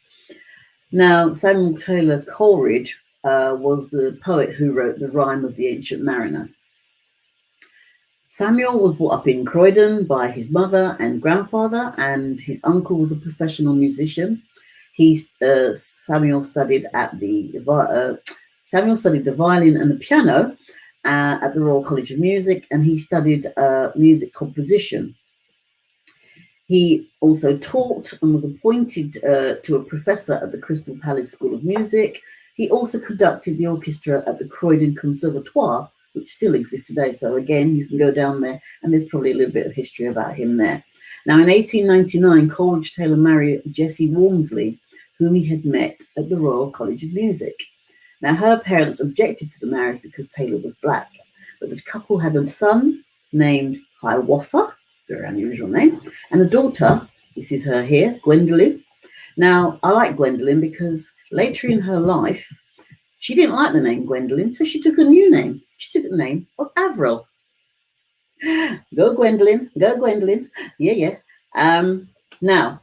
Now, Samuel Taylor Coleridge was the poet who wrote the Rime of the Ancient Mariner. Samuel was brought up in Croydon by his mother and grandfather, and his uncle was a professional musician. Samuel studied the violin and the piano at the Royal College of Music, and he studied music composition. He also taught and was appointed to a professor at the Crystal Palace School of Music. He also conducted the orchestra at the Croydon Conservatoire, which still exists today. So again, you can go down there, and there's probably a little bit of history about him there. Now, in 1899, Coleridge Taylor married Jessie Walmsley, whom he had met at the Royal College of Music. Now, her parents objected to the marriage because Taylor was black, but the couple had a son named Hiawatha, very unusual name, and a daughter. This is her here, Gwendolyn. Now, I like Gwendolyn because later in her life, she didn't like the name Gwendolyn, so she took a new name. She took the name of Avril. Go Gwendolyn, go Gwendolyn. Yeah. Now,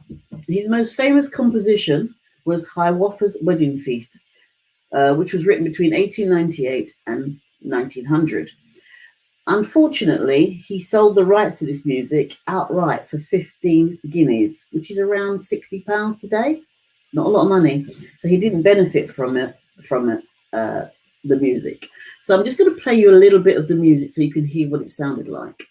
his most famous composition was Hiawatha's Wedding Feast, which was written between 1898 and 1900. Unfortunately, he sold the rights to this music outright for 15 guineas, which is around £60 today. Not a lot of money. So he didn't benefit from the music. So I'm just going to play you a little bit of the music so you can hear what it sounded like.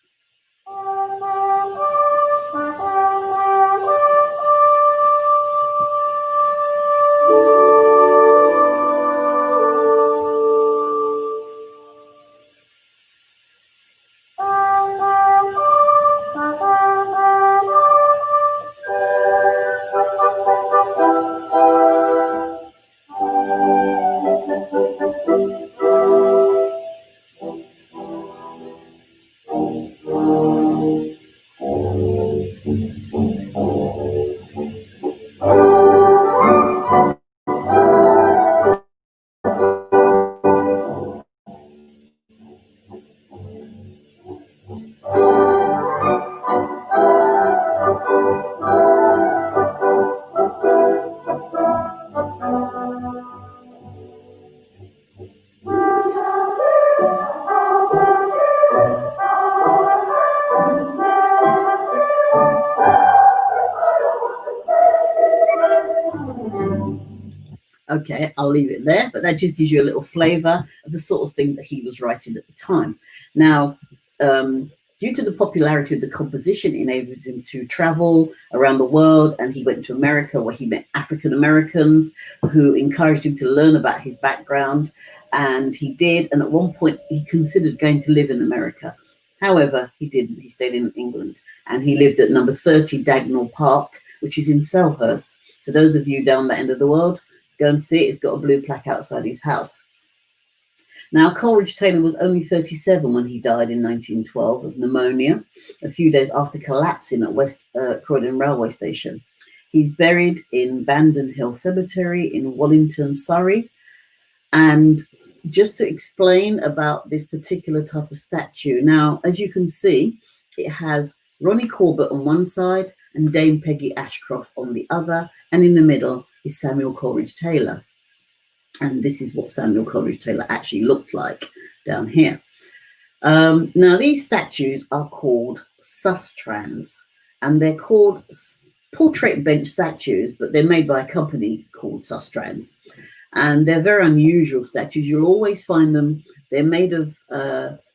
Okay, I'll leave it there, but that just gives you a little flavor of the sort of thing that he was writing at the time. Now, due to the popularity of the composition, it enabled him to travel around the world, and he went to America where he met African Americans who encouraged him to learn about his background, and he did. And at one point, he considered going to live in America. However, he didn't. He stayed in England, and he lived at number 30 Dagnall Park, which is in Selhurst. So those of you down that end of the world, go and see it. It's got a blue plaque outside his house. Now, Coleridge Taylor was only 37 when he died in 1912 of pneumonia, a few days after collapsing at West Croydon railway station. He's buried in Bandon Hill Cemetery in Wallington, Surrey. And just to explain about this particular type of statue, now, as you can see, it has Ronnie Corbett on one side and Dame Peggy Ashcroft on the other, and in the middle is Samuel Coleridge Taylor. And this is what Samuel Coleridge Taylor actually looked like down here. Now, these statues are called sustrans, and they're called portrait bench statues, but they're made by a company called Sustrans. And they're very unusual statues. You'll always find them. They're made of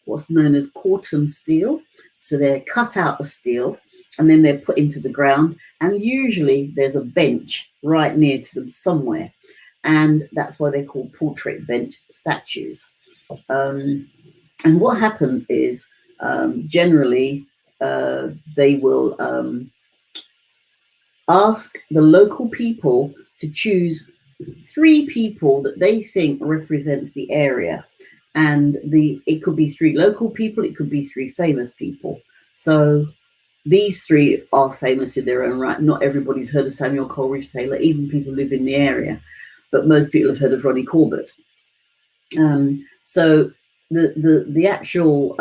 what's known as corten steel. So they're cut out of steel, and then they're put into the ground. And usually there's a bench right near to them somewhere. And that's why they're called portrait bench statues. And what happens is generally they will ask the local people to choose 3 people that they think represents the area. And it could be 3 local people, it could be 3 famous people. So these 3 are famous in their own right. Not everybody's heard of Samuel Coleridge Taylor, even people who live in the area, but most people have heard of Ronnie Corbett. So the actual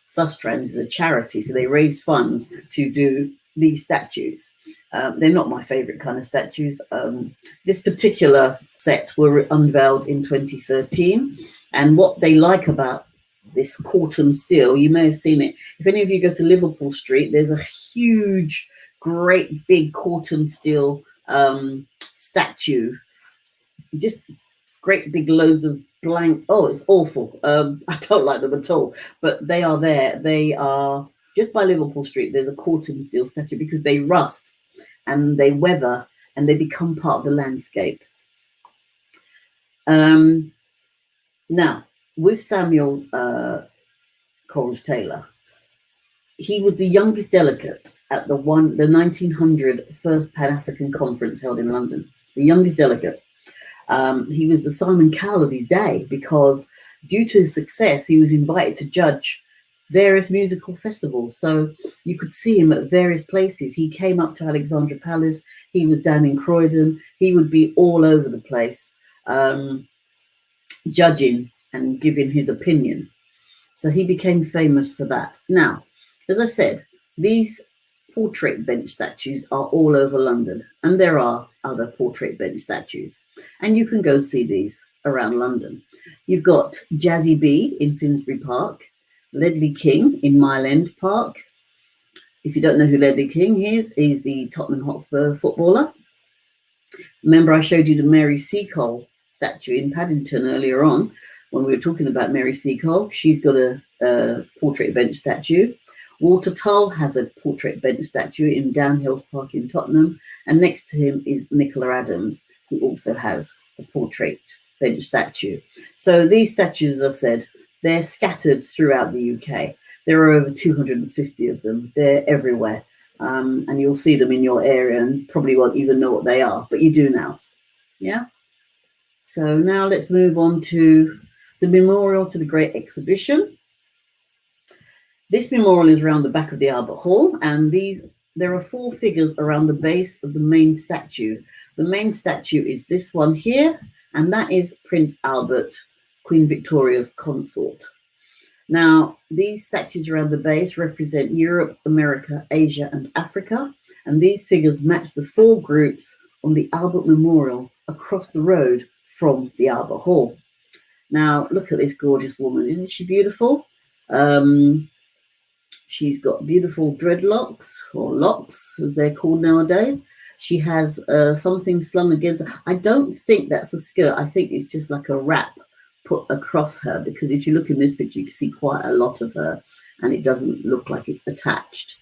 Sustrans is a charity, so they raise funds to do these statues. They're not my favorite kind of statues. This particular set were unveiled in 2013, and what they like about this corten steel, you may have seen it. If any of you go to Liverpool Street, there's a huge, great big corten steel statue. Just great big loads of blank. Oh, it's awful. I don't like them at all, but they are there. They are just by Liverpool Street. There's a corten steel statue because they rust and they weather and they become part of the landscape. Now, with Samuel Coleridge Taylor, he was the youngest delegate at the 1900 First Pan-African Conference held in London, the youngest delegate. He was the Simon Cowell of his day because due to his success, he was invited to judge various musical festivals. So you could see him at various places. He came up to Alexandra Palace. He was down in Croydon. He would be all over the place judging and giving his opinion. So he became famous for that. Now, as I said, these portrait bench statues are all over London, and there are other portrait bench statues, and you can go see these around London. You've got Jazzy B in Finsbury Park, Ledley King in Mile End Park. If you don't know who Ledley King is, he's the Tottenham Hotspur footballer. Remember I showed you the Mary Seacole statue in Paddington earlier on when we were talking about Mary Seacole. She's got a portrait bench statue. Walter Tull has a portrait bench statue in Downhill Park in Tottenham, and next to him is Nicola Adams, who also has a portrait bench statue. So these statues, as I said, they're scattered throughout the UK. There are over 250 of them. They're everywhere, and you'll see them in your area and probably won't even know what they are, but you do now. Yeah. So now let's move on to the memorial to the Great Exhibition. This memorial is around the back of the Albert Hall, and there are 4 figures around the base of the main statue. The main statue is this one here, and that is Prince Albert, Queen Victoria's consort. Now, these statues around the base represent Europe, America, Asia, and Africa, and these figures match the 4 groups on the Albert Memorial across the road from the Albert Hall. Now, look at this gorgeous woman. Isn't she beautiful? She's got beautiful dreadlocks, or locks, as they're called nowadays. She has something slung against her. I don't think that's a skirt. I think it's just like a wrap put across her, because if you look in this picture, you can see quite a lot of her, and it doesn't look like it's attached.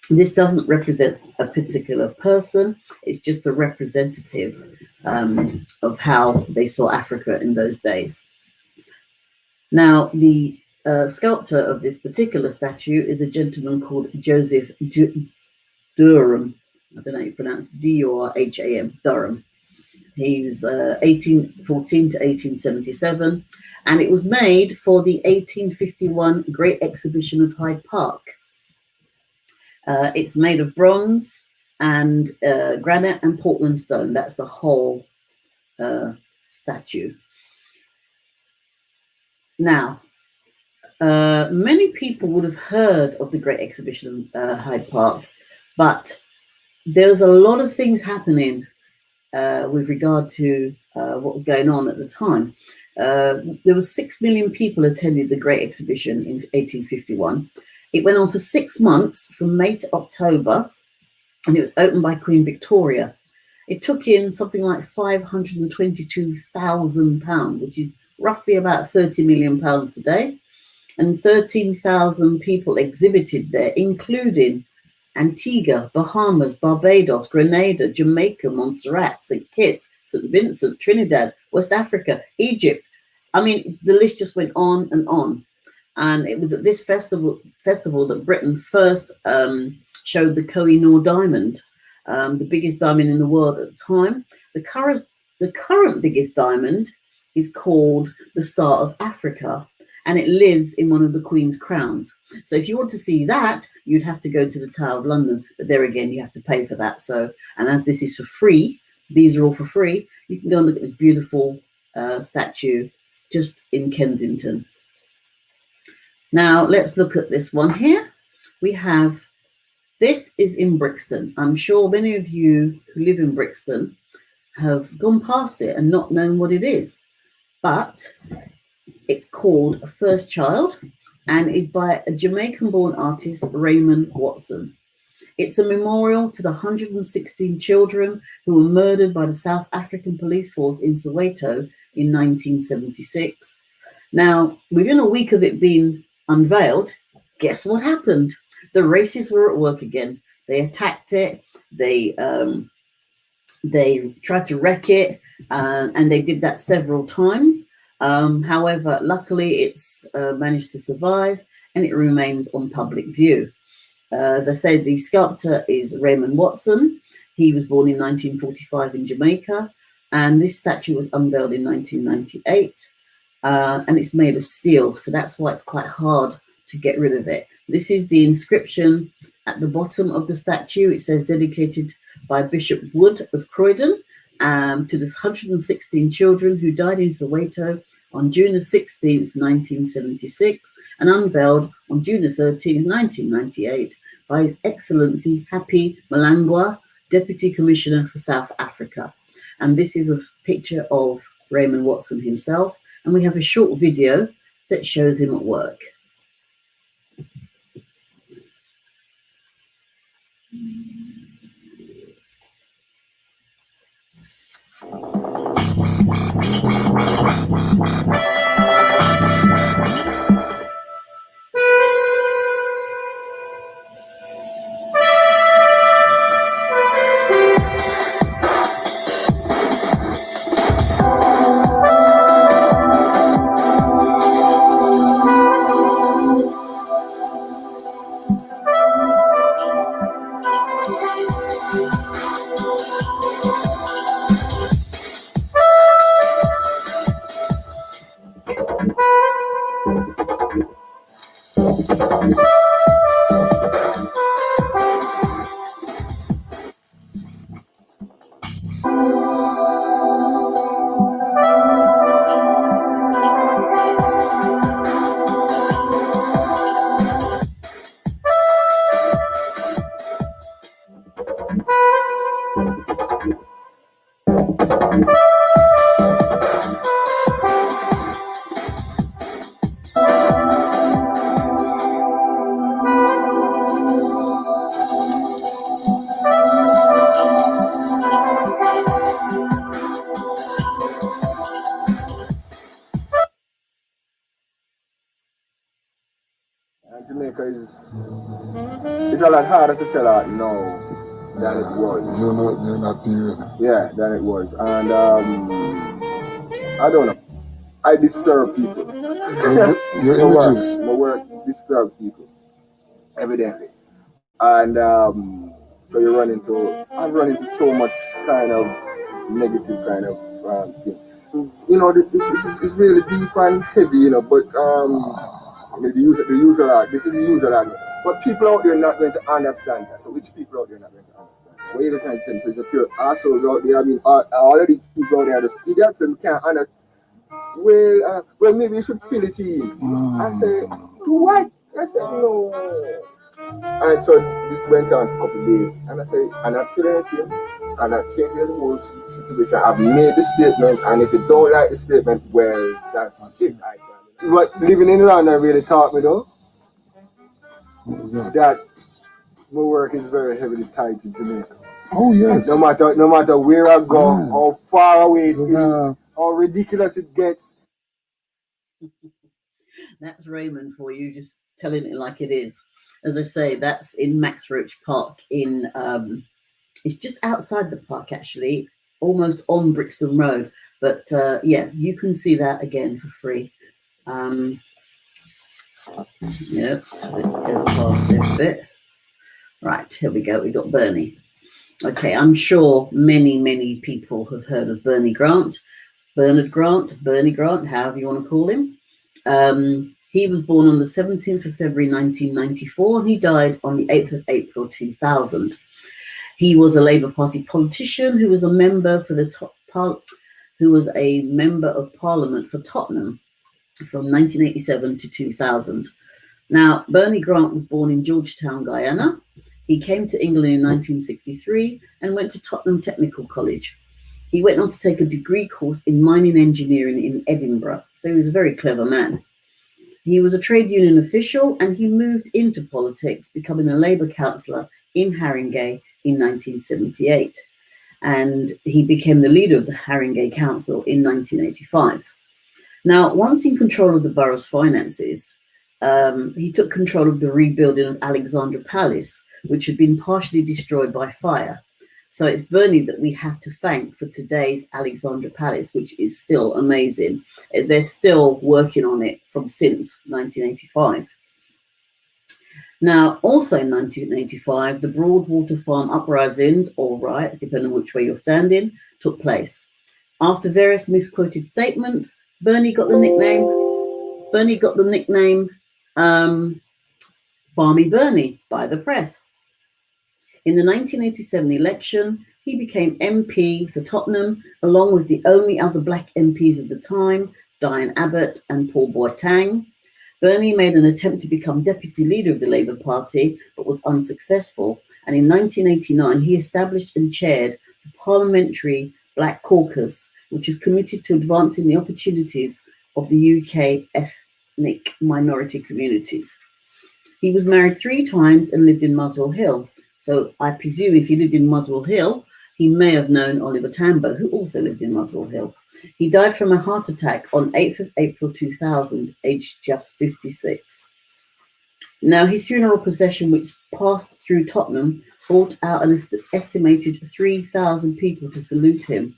This doesn't represent a particular person. It's just a representative of how they saw Africa in those days. Now, the sculptor of this particular statue is a gentleman called Joseph Durham. I don't know how you pronounce D-U-R-H-A-M, Durham. He was 1814 to 1877, and it was made for the 1851 Great Exhibition of Hyde Park. It's made of bronze and granite and Portland stone. That's the whole statue. Now, many people would have heard of the Great Exhibition of Hyde Park, but there's a lot of things happening with regard to what was going on at the time. There were 6 million people attended the Great Exhibition in 1851. It went on for 6 months, from May to October, and it was opened by Queen Victoria. It took in something like £522,000, which is roughly about £30 million today. And 13,000 people exhibited there, including Antigua, Bahamas, Barbados, Grenada, Jamaica, Montserrat, St. Kitts, St. Vincent, Trinidad, West Africa, Egypt. I mean, the list just went on and on. And it was at this festival that Britain first showed the Koh-i-Noor diamond, the biggest diamond in the world at the time. The current biggest diamond is called the Star of Africa, and it lives in one of the Queen's crowns. So if you want to see that, you'd have to go to the Tower of London. But there again, you have to pay for that. So, and as this is for free, these are all for free, you can go and look at this beautiful statue just in Kensington. Now, let's look at this one here. We have, this is in Brixton. I'm sure many of you who live in Brixton have gone past it and not known what it is. But it's called A First Child and is by a Jamaican-born artist, Raymond Watson. It's a memorial to the 116 children who were murdered by the South African police force in Soweto in 1976. Now, within a week of it being unveiled, guess what happened? The racists were at work again. They attacked it. They tried to wreck it, and they did that several times. However, luckily, it's managed to survive, and it remains on public view. As I said, the sculptor is Raymond Watson. He was born in 1945 in Jamaica. And this statue was unveiled in 1998, and it's made of steel, so that's why it's quite hard to get rid of it. This is the inscription at the bottom of the statue. It says, dedicated by Bishop Wood of Croydon to the 116 children who died in Soweto on June the 16th, 1976, and unveiled on June the 13th, 1998, by His Excellency Happy Malangwa, Deputy Commissioner for South Africa. And this is a picture of Raymond Watson himself, and we have a short video that shows him at work. Jamaica is a lot harder to sell art now than it was. During that period. Yeah, than it was. And I don't know. I disturb people. Your images. My work disturbs people, evidently. And so I've run into so much kind of negative kind of thing. You know, it's really deep and heavy, you know, but the user art, this is the user art. But people out there are not going to understand that. So which people out there are not going to understand? What you're trying to tell me? There's a pure assholes out there. I mean, all of these people out there are just idiots and can't understand. Well, maybe you should fill it in. I say, what? I said, no. And so this went on for a couple of days. And I said, I'm not filling it in. I'm not changing the whole situation. I've made the statement. And if you don't like the statement, well, that's it. But living in London really taught me, though, that my work is very heavily tied to Jamaica. Oh, yes. No matter where I go, how far away it is, how ridiculous it gets. That's Raymond for you, just telling it like it is. As I say, that's in Max Roach Park in, it's just outside the park, actually, almost on Brixton Road. But yeah, you can see that again for free. Yep, let's go past this bit. Right, here we go. We got Bernie. Okay, I'm sure many people have heard of Bernie Grant, Bernard Grant, Bernie Grant, however you want to call him. He was born on the 17th of February 1994, and he died on the 8th of April 2000. He was a Labour Party politician who was a member for member of Parliament for Tottenham from 1987 to 2000. Now, Bernie Grant was born in Georgetown, Guyana. He came to England in 1963 and went to Tottenham Technical College. He went on to take a degree course in mining engineering in Edinburgh, so he was a very clever man. He was a trade union official and he moved into politics, becoming a Labour councillor in Haringey in 1978. And he became the leader of the Haringey Council in 1985. Now, once in control of the borough's finances, he took control of the rebuilding of Alexandra Palace, which had been partially destroyed by fire. So it's Bernie that we have to thank for today's Alexandra Palace, which is still amazing. They're still working on it since 1985. Now, also in 1985, the Broadwater Farm uprisings, or riots, depending on which way you're standing, took place. After various misquoted statements, Bernie got the nickname Balmy Bernie by the press. In the 1987 election, he became MP for Tottenham, along with the only other black MPs of the time, Diane Abbott and Paul Boateng. Bernie made an attempt to become deputy leader of the Labour Party, but was unsuccessful. And in 1989, he established and chaired the Parliamentary Black Caucus, which is committed to advancing the opportunities of the UK ethnic minority communities. He was married 3 times and lived in Muswell Hill. So I presume if he lived in Muswell Hill, he may have known Oliver Tambo, who also lived in Muswell Hill. He died from a heart attack on 8th of April 2000, aged just 56. Now, his funeral procession, which passed through Tottenham, brought out an estimated 3,000 people to salute him.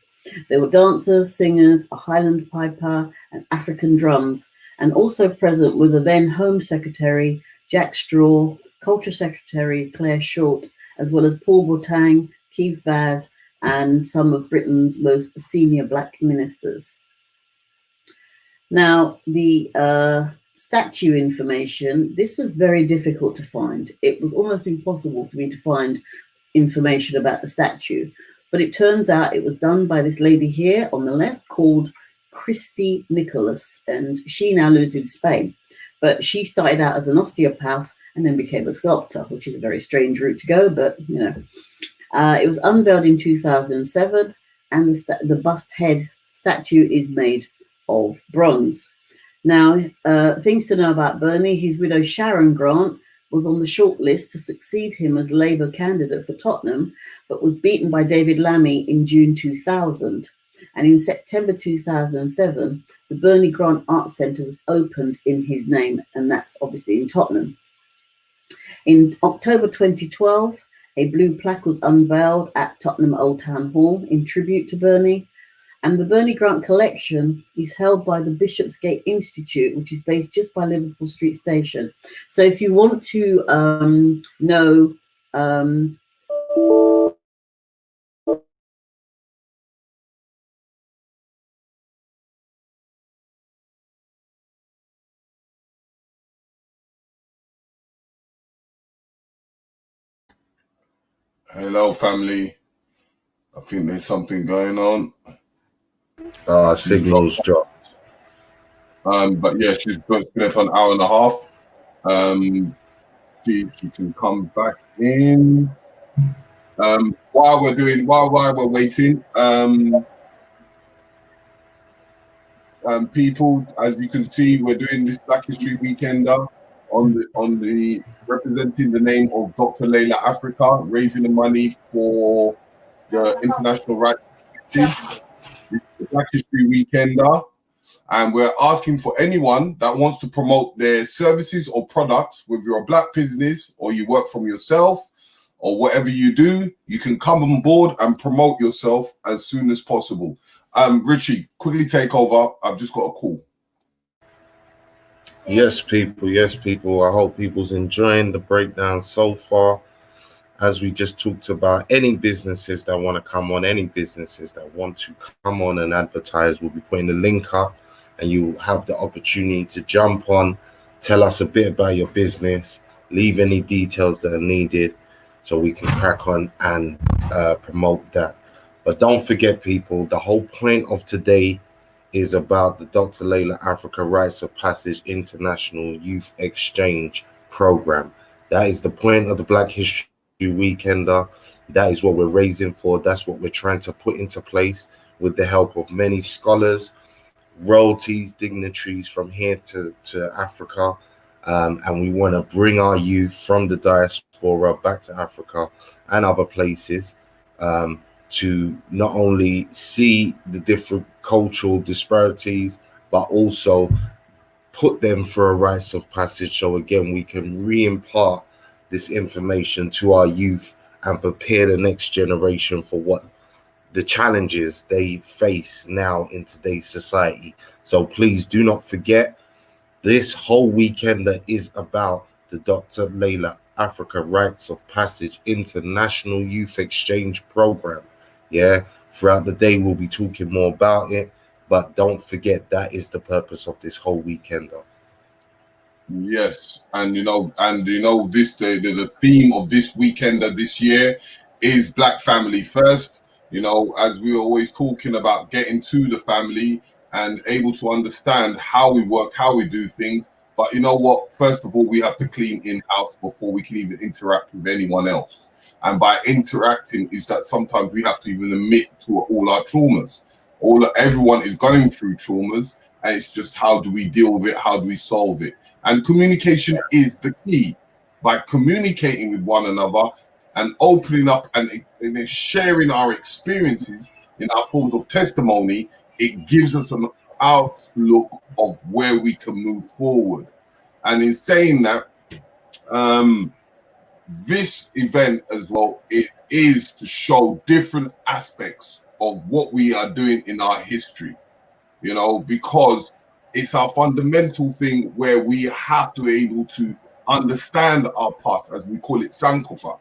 There were dancers, singers, a Highland piper, and African drums, and also present were the then Home Secretary, Jack Straw, Culture Secretary Claire Short, as well as Paul Boateng, Keith Vaz, and some of Britain's most senior black ministers. Now, the statue information, this was very difficult to find. It was almost impossible for me to find information about the statue, but it turns out it was done by this lady here on the left called Christy Nicholas, and she now lives in Spain. But she started out as an osteopath and then became a sculptor, which is a very strange route to go, but you know. It was unveiled in 2007, and the bust head statue is made of bronze. Now, things to know about Bernie: his widow Sharon Grant was on the short list to succeed him as Labour candidate for Tottenham, but was beaten by David Lammy in June 2000. And in September 2007, the Bernie Grant Arts Centre was opened in his name, and that's obviously in Tottenham. In October 2012, a blue plaque was unveiled at Tottenham Old Town Hall in tribute to Bernie. And the Bernie Grant collection is held by the Bishopsgate Institute, which is based just by Liverpool Street Station. So if you want to know Hello, family. I think there's something going on. Signals dropped. But yeah, she's been there for an hour and a half. See if she can come back in. While we're waiting, people, as you can see, we're doing this Black History Weekender on the representing the name of Dr. Llaila Afrika, raising the money for the International Rites. It's the Black History Weekender, and we're asking for anyone that wants to promote their services or products, whether you're a black business or you work from yourself or whatever you do, you can come on board and promote yourself as soon as possible. Richie, quickly take over. I've just got a call. Yes, people. I hope people's enjoying the breakdown so far. As we just talked about, any businesses that want to come on, any businesses that want to come on and advertise, we'll be putting the link up, and you have the opportunity to jump on, tell us a bit about your business, leave any details that are needed so we can crack on and promote that. But don't forget, people, the whole point of today is about the Dr. Llaila Afrika Rites of Passage International Youth Exchange Program. That is the point of the Black History Weekender. That is what we're raising for. That's what we're trying to put into place with the help of many scholars, royalties, dignitaries from here to Africa. And we want to bring our youth from the diaspora back to Africa and other places to not only see the different cultural disparities, but also put them for a rites of passage. So again, we can re-impart this information to our youth and prepare the next generation for what the challenges they face now in today's society. So please do not forget, this whole weekend that is about the Dr. Llaila Afrika Rites of Passage International Youth Exchange Program. Yeah, Throughout the day, we'll be talking more about it. But don't forget, that is the purpose of this whole weekend, though. Yes, and this the theme of this weekend this year is Black family first. As we're always talking about getting to the family and able to understand how we work, how we do things. But you know what? First of all, we have to clean in-house before we can even interact with anyone else. And by interacting is that sometimes we have to even admit to all our traumas. Everyone is going through traumas, and it's just how do we deal with it? How do we solve it? And communication is the key. By communicating with one another and opening up and then sharing our experiences in our forms of testimony, it gives us an outlook of where we can move forward. And in saying that, this event as well, it is to show different aspects of what we are doing in our history, because it's our fundamental thing where we have to be able to understand our past, as we call it, Sankofa.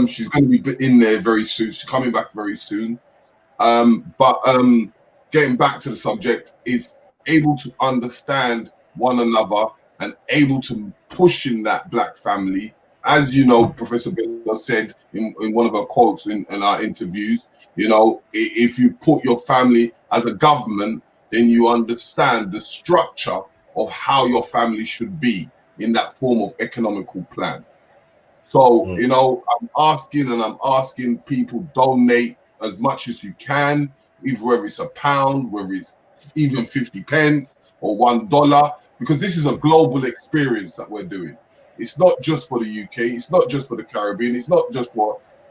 She's going to be in there very soon. She's coming back very soon. But getting back to the subject is able to understand one another and able to push in that Black family. As you know, Professor Bill said in one of her quotes in our interviews, if you put your family as a government, then you understand the structure of how your family should be in that form of economical plan. So, I'm asking people, donate as much as you can, either whether it's £1, whether it's even 50 pence or $1, because this is a global experience that we're doing. It's not just for the UK, it's not just for the Caribbean, it's not just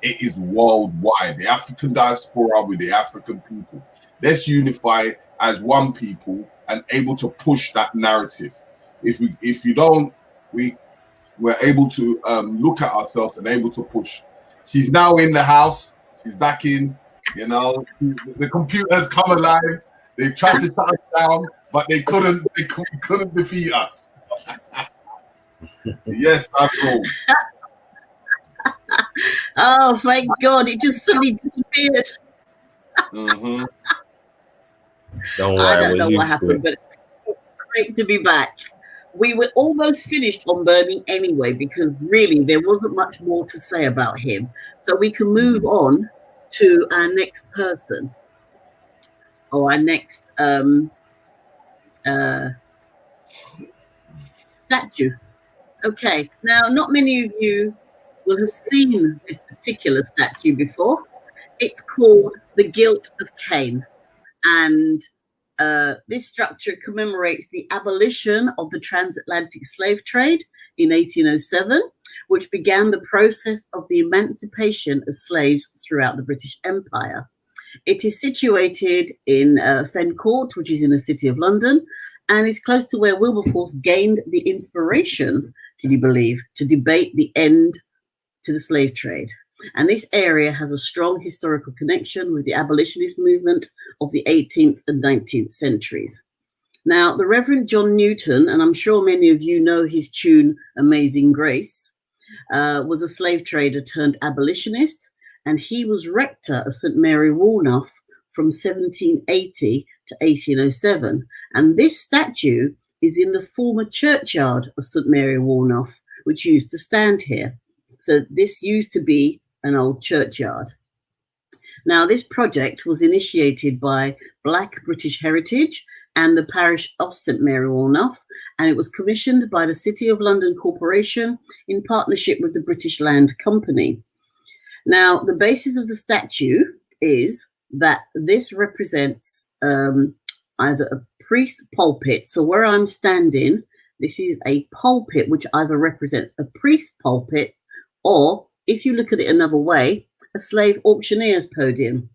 it is worldwide. The African diaspora with the African people. Let's unify as one people and able to push that narrative. If you don't, we're able to look at ourselves and able to push. She's now in the house. She's back in. The computers come alive. They tried to shut us down, but they couldn't. They couldn't defeat us. Yes, Avril. Oh, thank God! It just suddenly disappeared. Mm-hmm. I don't know what happened, but it's great to be back. We were almost finished on Bernie anyway, because really there wasn't much more to say about him. So we can move on to our next person, or our next statue. Okay, now not many of you will have seen this particular statue before. It's called the Guilt of Cain, and this structure commemorates the abolition of the transatlantic slave trade in 1807, which began the process of the emancipation of slaves throughout the British Empire. It is situated in Fen Court, which is in the City of London, and is close to where Wilberforce gained the inspiration, can you believe, to debate the end to the slave trade. And this area has a strong historical connection with the abolitionist movement of the 18th and 19th centuries. Now, the Reverend John Newton, and I'm sure many of you know his tune Amazing Grace, was a slave trader turned abolitionist, and he was rector of St. Mary Woolnough from 1780 to 1807. And this statue is in the former churchyard of St. Mary Woolnough, which used to stand here. So this used to be an old churchyard. Now, this project was initiated by Black British Heritage and the parish of St. Mary Woolnough, and it was commissioned by the City of London Corporation in partnership with the British Land Company. Now, the basis of the statue is that this represents either a priest pulpit. So where I'm standing, this is a pulpit which either represents a priest pulpit, or if you look at it another way, a slave auctioneer's podium.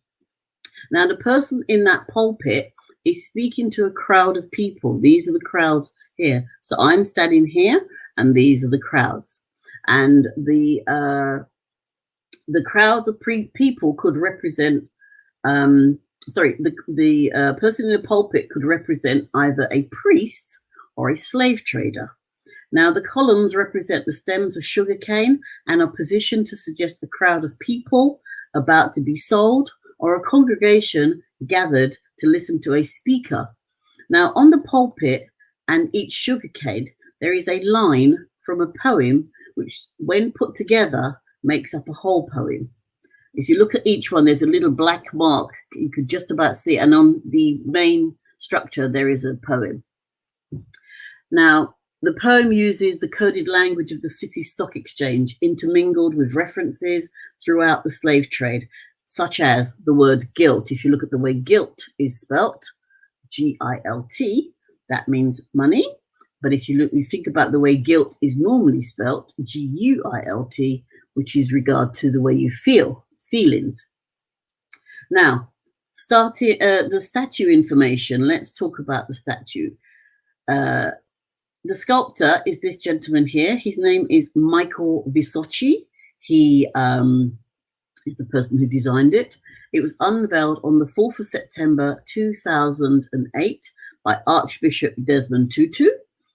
Now, the person in that pulpit is speaking to a crowd of people. These are the crowds here. So I'm standing here, and these are the crowds. And the crowds of people could represent, the person in the pulpit could represent either a priest or a slave trader. Now, the columns represent the stems of sugarcane and are positioned to suggest a crowd of people about to be sold, or a congregation gathered to listen to a speaker. Now, on the pulpit and each sugarcane, there is a line from a poem which, when put together, makes up a whole poem. If you look at each one, there's a little black mark. You could just about see it. And on the main structure, there is a poem. Now, the poem uses the coded language of the city stock exchange, intermingled with references throughout the slave trade, such as the word guilt. If you look at the way guilt is spelt, G-I-L-T, that means money. But if you think about the way guilt is normally spelt, G-U-I-L-T, which is regard to the way you feel, feelings. Now, starting the statue information, let's talk about the statue. The sculptor is this gentleman here. His name is Michael Visocci. He is the person who designed it. It was unveiled on the 4th of September 2008 by Archbishop Desmond Tutu,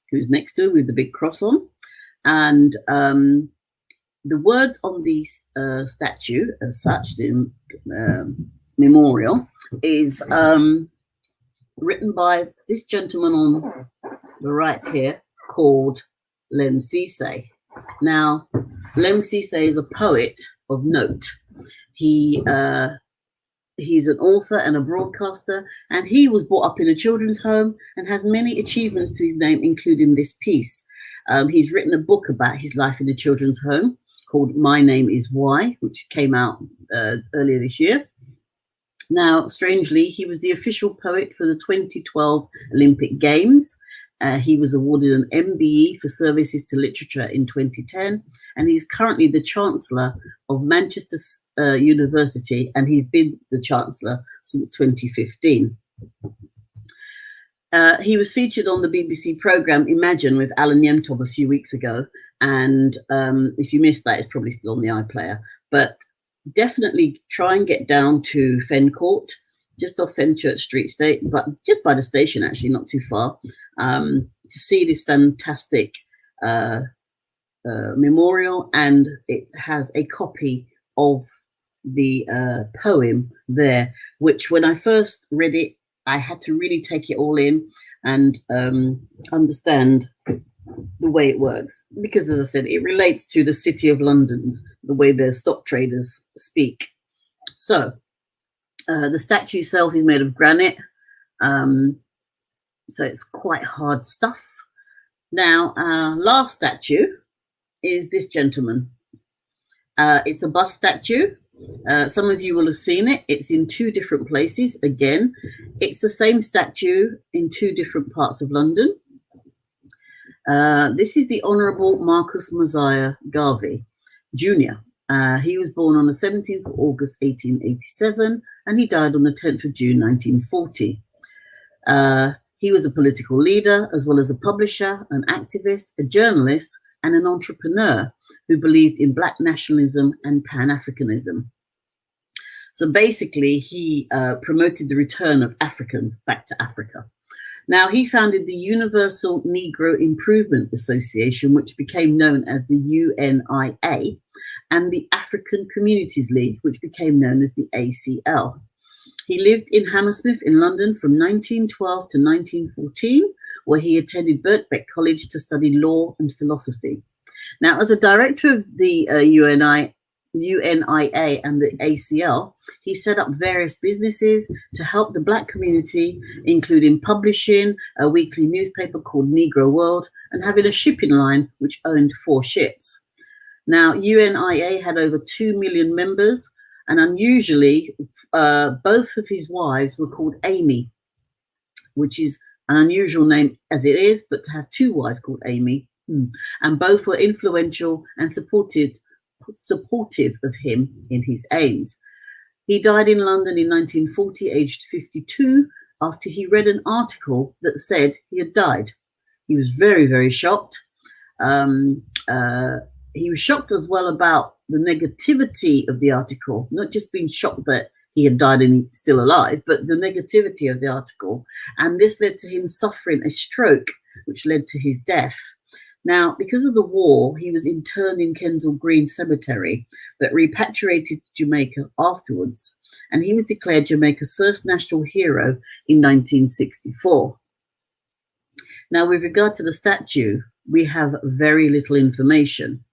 who's next to him with the big cross on. And the words on the statue, as such, the memorial, is written by this gentleman on the right here, called Lem Sise. Now, Lem Sise is a poet of note. He's an author and a broadcaster, and he was brought up in a children's home and has many achievements to his name, including this piece. He's written a book about his life in a children's home called My Name Is Why, which came out earlier this year. Now, strangely, he was the official poet for the 2012 Olympic Games. He was awarded an MBE for services to literature in 2010, and he's currently the Chancellor of Manchester University, and he's been the Chancellor since 2015. He was featured on the BBC programme Imagine with Alan Yemtob a few weeks ago, and if you missed that, it's probably still on the iPlayer. But definitely try and get down to Fen Court, just off Fenchurch Street, but just by the station, actually, not too far, to see this fantastic memorial. And it has a copy of the poem there, which when I first read it, I had to really take it all in and understand the way it works. Because, as I said, it relates to the City of London's, the way the stock traders speak. So, the statue itself is made of granite, so it's quite hard stuff. Now, our last statue is this gentleman. It's a bust statue. Some of you will have seen it. It's in two different places. Again, it's the same statue in two different parts of London. This is the Honourable Marcus Masiah Garvey, Jr. He was born on the 17th of August, 1887, and he died on the 10th of June, 1940. He was a political leader, as well as a publisher, an activist, a journalist, and an entrepreneur who believed in Black nationalism and Pan-Africanism. So basically, he promoted the return of Africans back to Africa. Now, he founded the Universal Negro Improvement Association, which became known as the UNIA, and the African Communities League, which became known as the ACL. He lived in Hammersmith in London from 1912 to 1914, where he attended Birkbeck College to study law and philosophy. Now, as a director of the UNIA and the ACL, he set up various businesses to help the Black community, including publishing a weekly newspaper called Negro World and having a shipping line which owned 4 ships. Now, UNIA had over 2 million members, and unusually, both of his wives were called Amy, which is an unusual name as it is, but to have 2 wives called Amy, and both were influential and supportive of him in his aims. He died in London in 1940, aged 52, after he read an article that said he had died. He was very, very shocked. He was shocked as well about the negativity of the article, not just being shocked that he had died and he's still alive, but the negativity of the article. And this led to him suffering a stroke, which led to his death. Now, because of the war, he was interned in Kensal Green Cemetery, but repatriated to Jamaica afterwards. And he was declared Jamaica's first national hero in 1964. Now, with regard to the statue, we have very little information.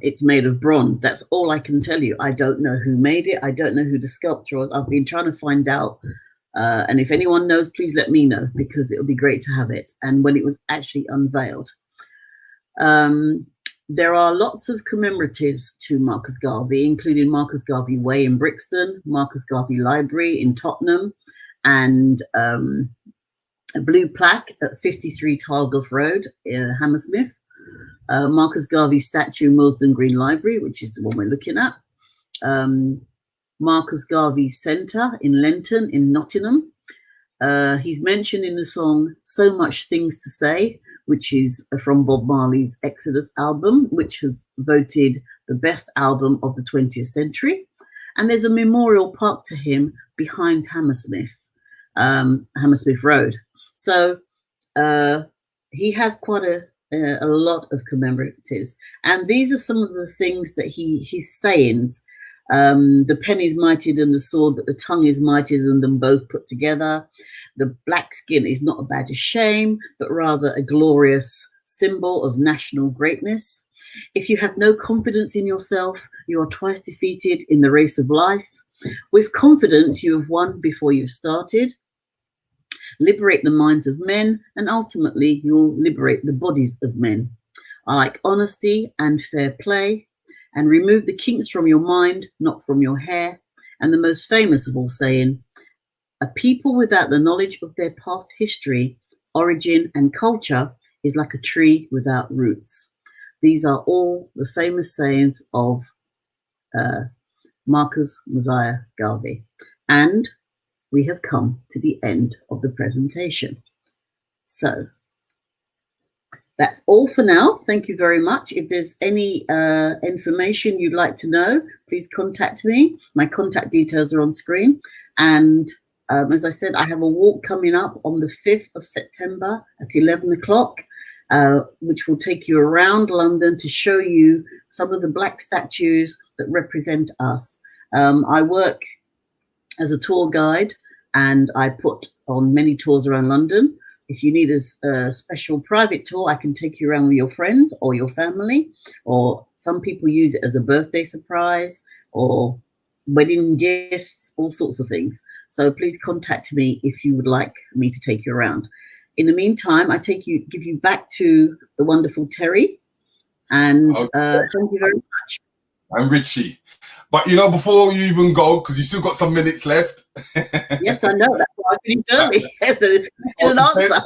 It's made of bronze. That's all I can tell you. I don't know who made it. I don't know who the sculptor was. I've been trying to find out. And if anyone knows, please let me know, because it would be great to have it. And when it was actually unveiled. There are lots of commemoratives to Marcus Garvey, including Marcus Garvey Way in Brixton, Marcus Garvey Library in Tottenham, and a blue plaque at 53 Targulf Road, Hammersmith. Marcus Garvey statue, Millsden Green Library, which is the one we're looking at. Marcus Garvey Centre in Lenton in Nottingham. He's mentioned in the song So Much Things to Say, which is from Bob Marley's Exodus album, which has voted the best album of the 20th century. And there's a memorial park to him behind Hammersmith, Hammersmith Road. So he has quite a lot of commemoratives. And these are some of the things that his sayings. The pen is mightier than the sword, but the tongue is mightier than them both put together. The black skin is not a badge of shame, but rather a glorious symbol of national greatness. If you have no confidence in yourself, you are twice defeated in the race of life. With confidence, you have won before you've started. Liberate the minds of men, and ultimately you'll liberate the bodies of men. I like honesty and fair play, and remove the kinks from your mind, not from your hair. And the most famous of all saying, a people without the knowledge of their past history, origin, and culture is like a tree without roots. These are all the famous sayings of Marcus Masiah Garvey. And we have come to the end of the presentation. So that's all for now. Thank you very much. If there's any information you'd like to know, please contact me. My contact details are on screen. And as I said, I have a walk coming up on the 5th of September at 11 o'clock, which will take you around London to show you some of the black statues that represent us. I work as a tour guide, and I put on many tours around London. If you need a special private tour, I can take you around with your friends or your family, or some people use it as a birthday surprise or wedding gifts, all sorts of things. So please contact me if you would like me to take you around. In the meantime, I give you back to the wonderful Terry, and thank you very much. I'm Richie. But you know, before you even go, because you still got some minutes left. Yes, I know. That's why I finished early. Yes, an answer.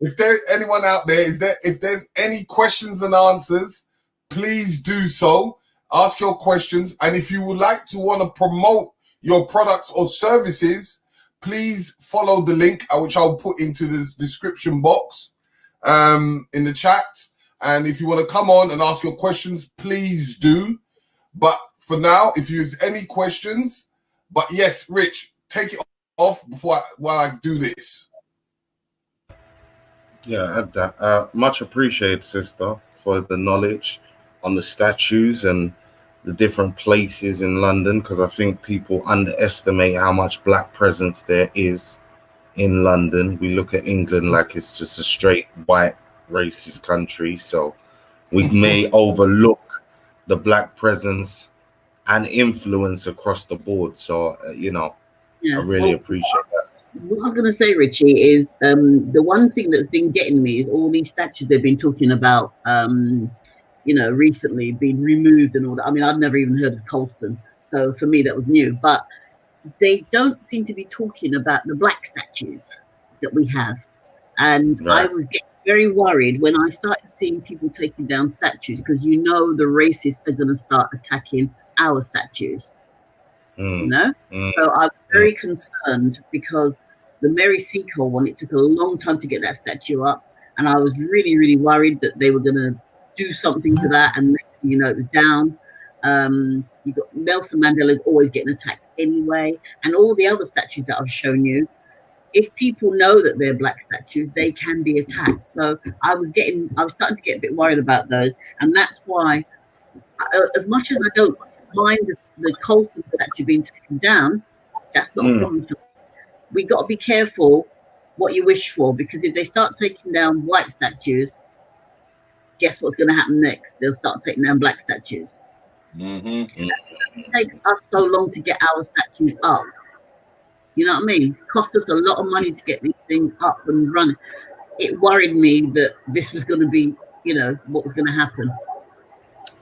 If there's anyone out there, if there's any questions and answers, please do so. Ask your questions. And if you would like to want to promote your products or services, please follow the link, which I'll put into this description box in the chat. And if you want to come on and ask your questions, please do. But for now, if you have any questions, but yes, Rich, take it off while I do this. Yeah, much appreciated, sister, for the knowledge on the statues and the different places in London, because I think people underestimate how much black presence there is in London. We look at England like it's just a straight white racist country, so we may overlook the black presence and influence across the board. So I really appreciate that. What I was going to say, Richie, is the one thing that's been getting me is all these statues they've been talking about recently being removed and all that. I mean, I'd never even heard of Colston, so for me that was new. But they don't seem to be talking about the black statues that we have, and right. I was getting very worried when I started seeing people taking down statues, because the racists are going to start attacking our statues. So I was very concerned, because the Mary Seacole one, it took a long time to get that statue up, and I was really, really worried that they were going to do something to that, and next thing you know, it was down. You got Nelson Mandela is always getting attacked anyway, and all the other statues that I've shown you, if people know that they're black statues, they can be attacked. So I was starting to get a bit worried about those, and that's why, as much as I don't mind the Colston statue being taken down, that's not a problem for me. We got to be careful what you wish for, because if they start taking down white statues, guess what's going to happen next? They'll start taking down black statues. It takes us so long to get our statues up. You know what I mean? It cost us a lot of money to get these things up and running. It worried me that this was going to be, what was going to happen.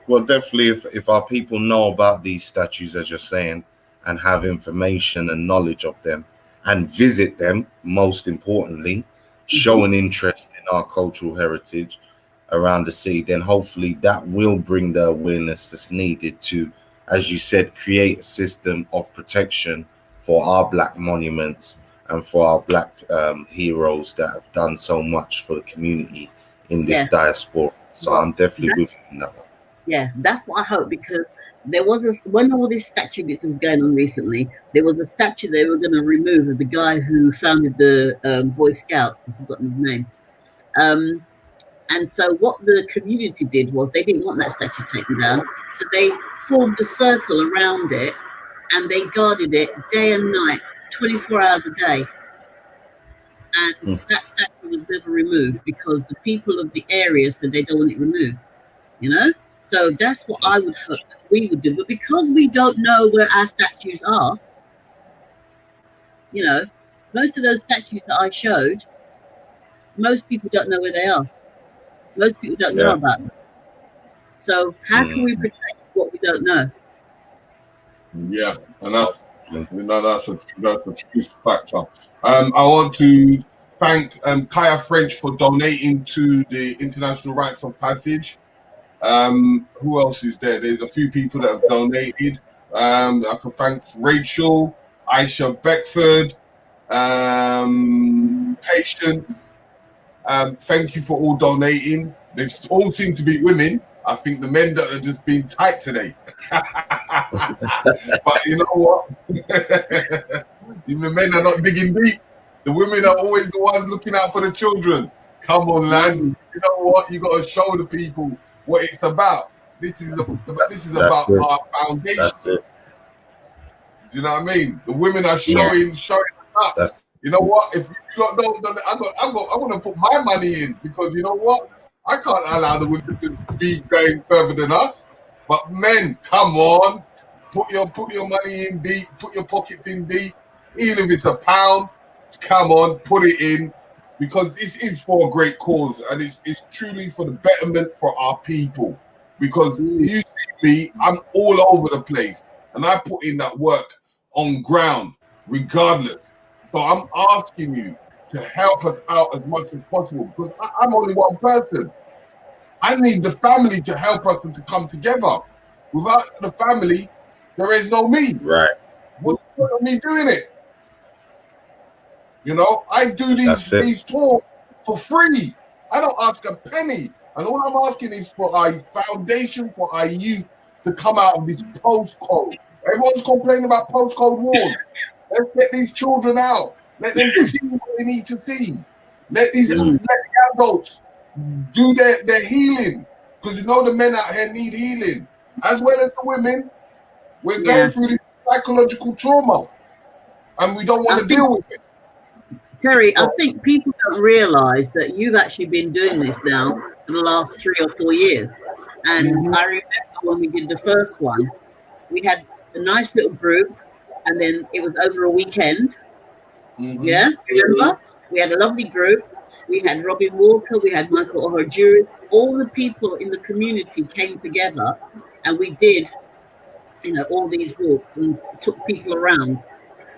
Well, definitely, if our people know about these statues, as you're saying, and have information and knowledge of them, and visit them, most importantly, show an interest in our cultural heritage around the sea, then hopefully that will bring the awareness that's needed to, as you said, create a system of protection for our black monuments and for our black heroes that have done so much for the community in this diaspora. So I'm definitely with you on that one. Yeah, that's what I hope, because there was when all this statue bits was going on recently, there was a statue they were going to remove of the guy who founded the Boy Scouts. I've forgotten his name. And so what the community did was they didn't want that statue taken down, so they formed a circle around it and they guarded it day and night, 24 hours a day. And that statue was never removed because the people of the area said they don't want it removed, So that's what I would hope we would do. But because we don't know where our statues are, most of those statues that I showed, most people don't know where they are. Most people don't know about them. So how can we protect what we don't know? Yeah, and that's a true factor. I want to thank Kaya French for donating to the International Rites of Passage. Who else is there? There's a few people that have donated. I can thank Rachel, Aisha Beckford, Patience. Thank you for all donating. They all seem to be women. I think the men that are just being tight today. But you know what? The men are not digging deep. The women are always the ones looking out for the children. Come on, lads. You know what? You got to show the people what it's about. This is about our foundation. Do you know what I mean? The women are showing up. You know what? If you don't, I'm gonna put my money in, because you know what? I can't allow the women to be going further than us. But men, come on, put your money in deep, put your pockets in deep, even if it's £1. Come on, put it in, because this is for a great cause, and it's truly for the betterment for our people. Because you see me, I'm all over the place, and I put in that work on ground, regardless. So I'm asking you to help us out as much as possible, because I'm only one person. I need the family to help us and to come together. Without the family, there is no me. Right. What's the point of me doing it? I do these tours for free. I don't ask a penny. And all I'm asking is for our foundation, for our youth to come out of this postcode. Everyone's complaining about postcode wars. Let's get these children out. Let them see what they need to see. Let the adults do their healing. Because the men out here need healing. As well as the women. We're going through this psychological trauma. And we don't want to deal with it. Terry, I think people don't realise that you've actually been doing this now for the last 3 or 4 years. And I remember when we did the first one, we had a nice little group, and then it was over a weekend. Yeah, remember? We had a lovely group. We had Robin Walker, we had Michael Ohajuru. All the people in the community came together, and we did, all these walks and took people around.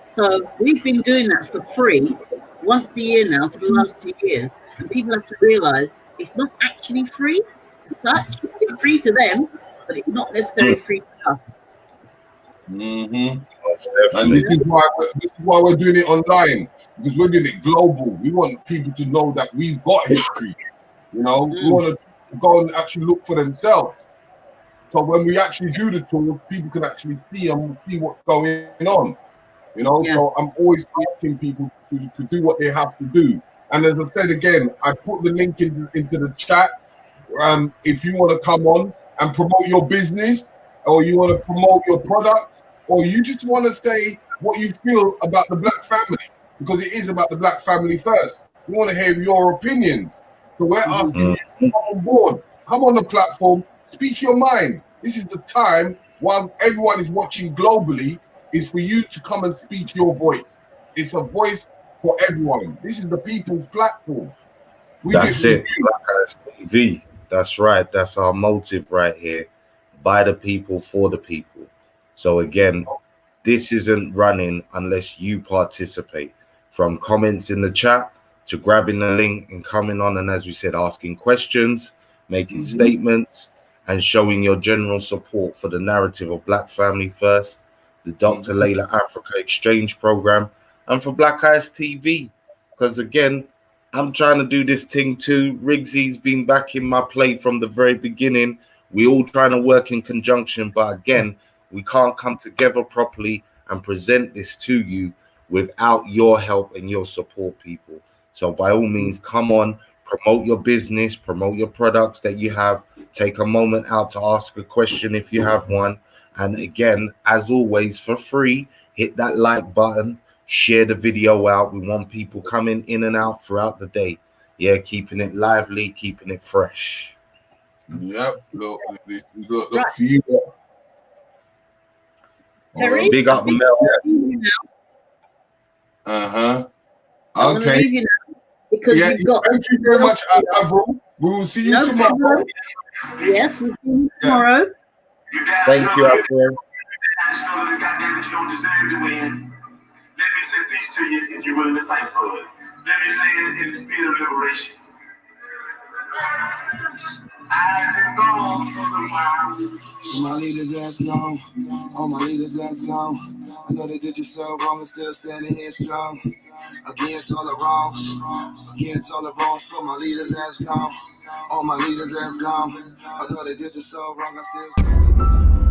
So we've been doing that for free once a year now for the last 2 years, and people have to realise it's not actually free as such. It's free to them, but it's not necessarily free to us. And this is why we're doing it online, because we're doing it global. We want people to know that we've got history. We want to go and actually look for themselves. So when we actually do the tour, people can actually see what's going on. You know, so I'm always asking people to do what they have to do. And as I said again, I put the link into the chat. If you want to come on and promote your business, or you want to promote your product, or you just want to say what you feel about the black family, because it is about the black family first. We want to hear your opinions. So we're asking you to come on board, come on the platform, speak your mind. This is the time, while everyone is watching globally, is for you to come and speak your voice. It's a voice for everyone. This is the people's platform. That's it. TV. That's right. That's our motive right here. By the people, for the people. So again, this isn't running unless you participate. From comments in the chat to grabbing the link and coming on, and as we said, asking questions, making statements, and showing your general support for the narrative of Black Family First, the Dr. Llaila Afrika Exchange Program, and for Black Eyes TV. Because again, I'm trying to do this thing too. Riggsy's been back in my play from the very beginning. We all trying to work in conjunction, but again, we can't come together properly and present this to you without your help and your support, people. So by all means, come on, promote your business, promote your products that you have. Take a moment out to ask a question if you have one. And again, as always, for free, hit that like button, share the video out. We want people coming in and out throughout the day. Yeah, keeping it lively, keeping it fresh. Yep, look for you. Terry, big up Mel. Okay. Because thank you very much, Avril. We will see you tomorrow. Yes, we'll see you tomorrow. Thank you, Avril. Let me say peace to you if you're willing to fight for it. Let me say it in the spirit of liberation. I've been gone for a while. So my leaders ass gone, all my leaders ass gone. I know they did you so wrong and still standing here strong. Against all the wrongs, against all the wrongs. So my leaders ass gone, all my leaders ass gone. I know they did you so wrong, I still standing here strong.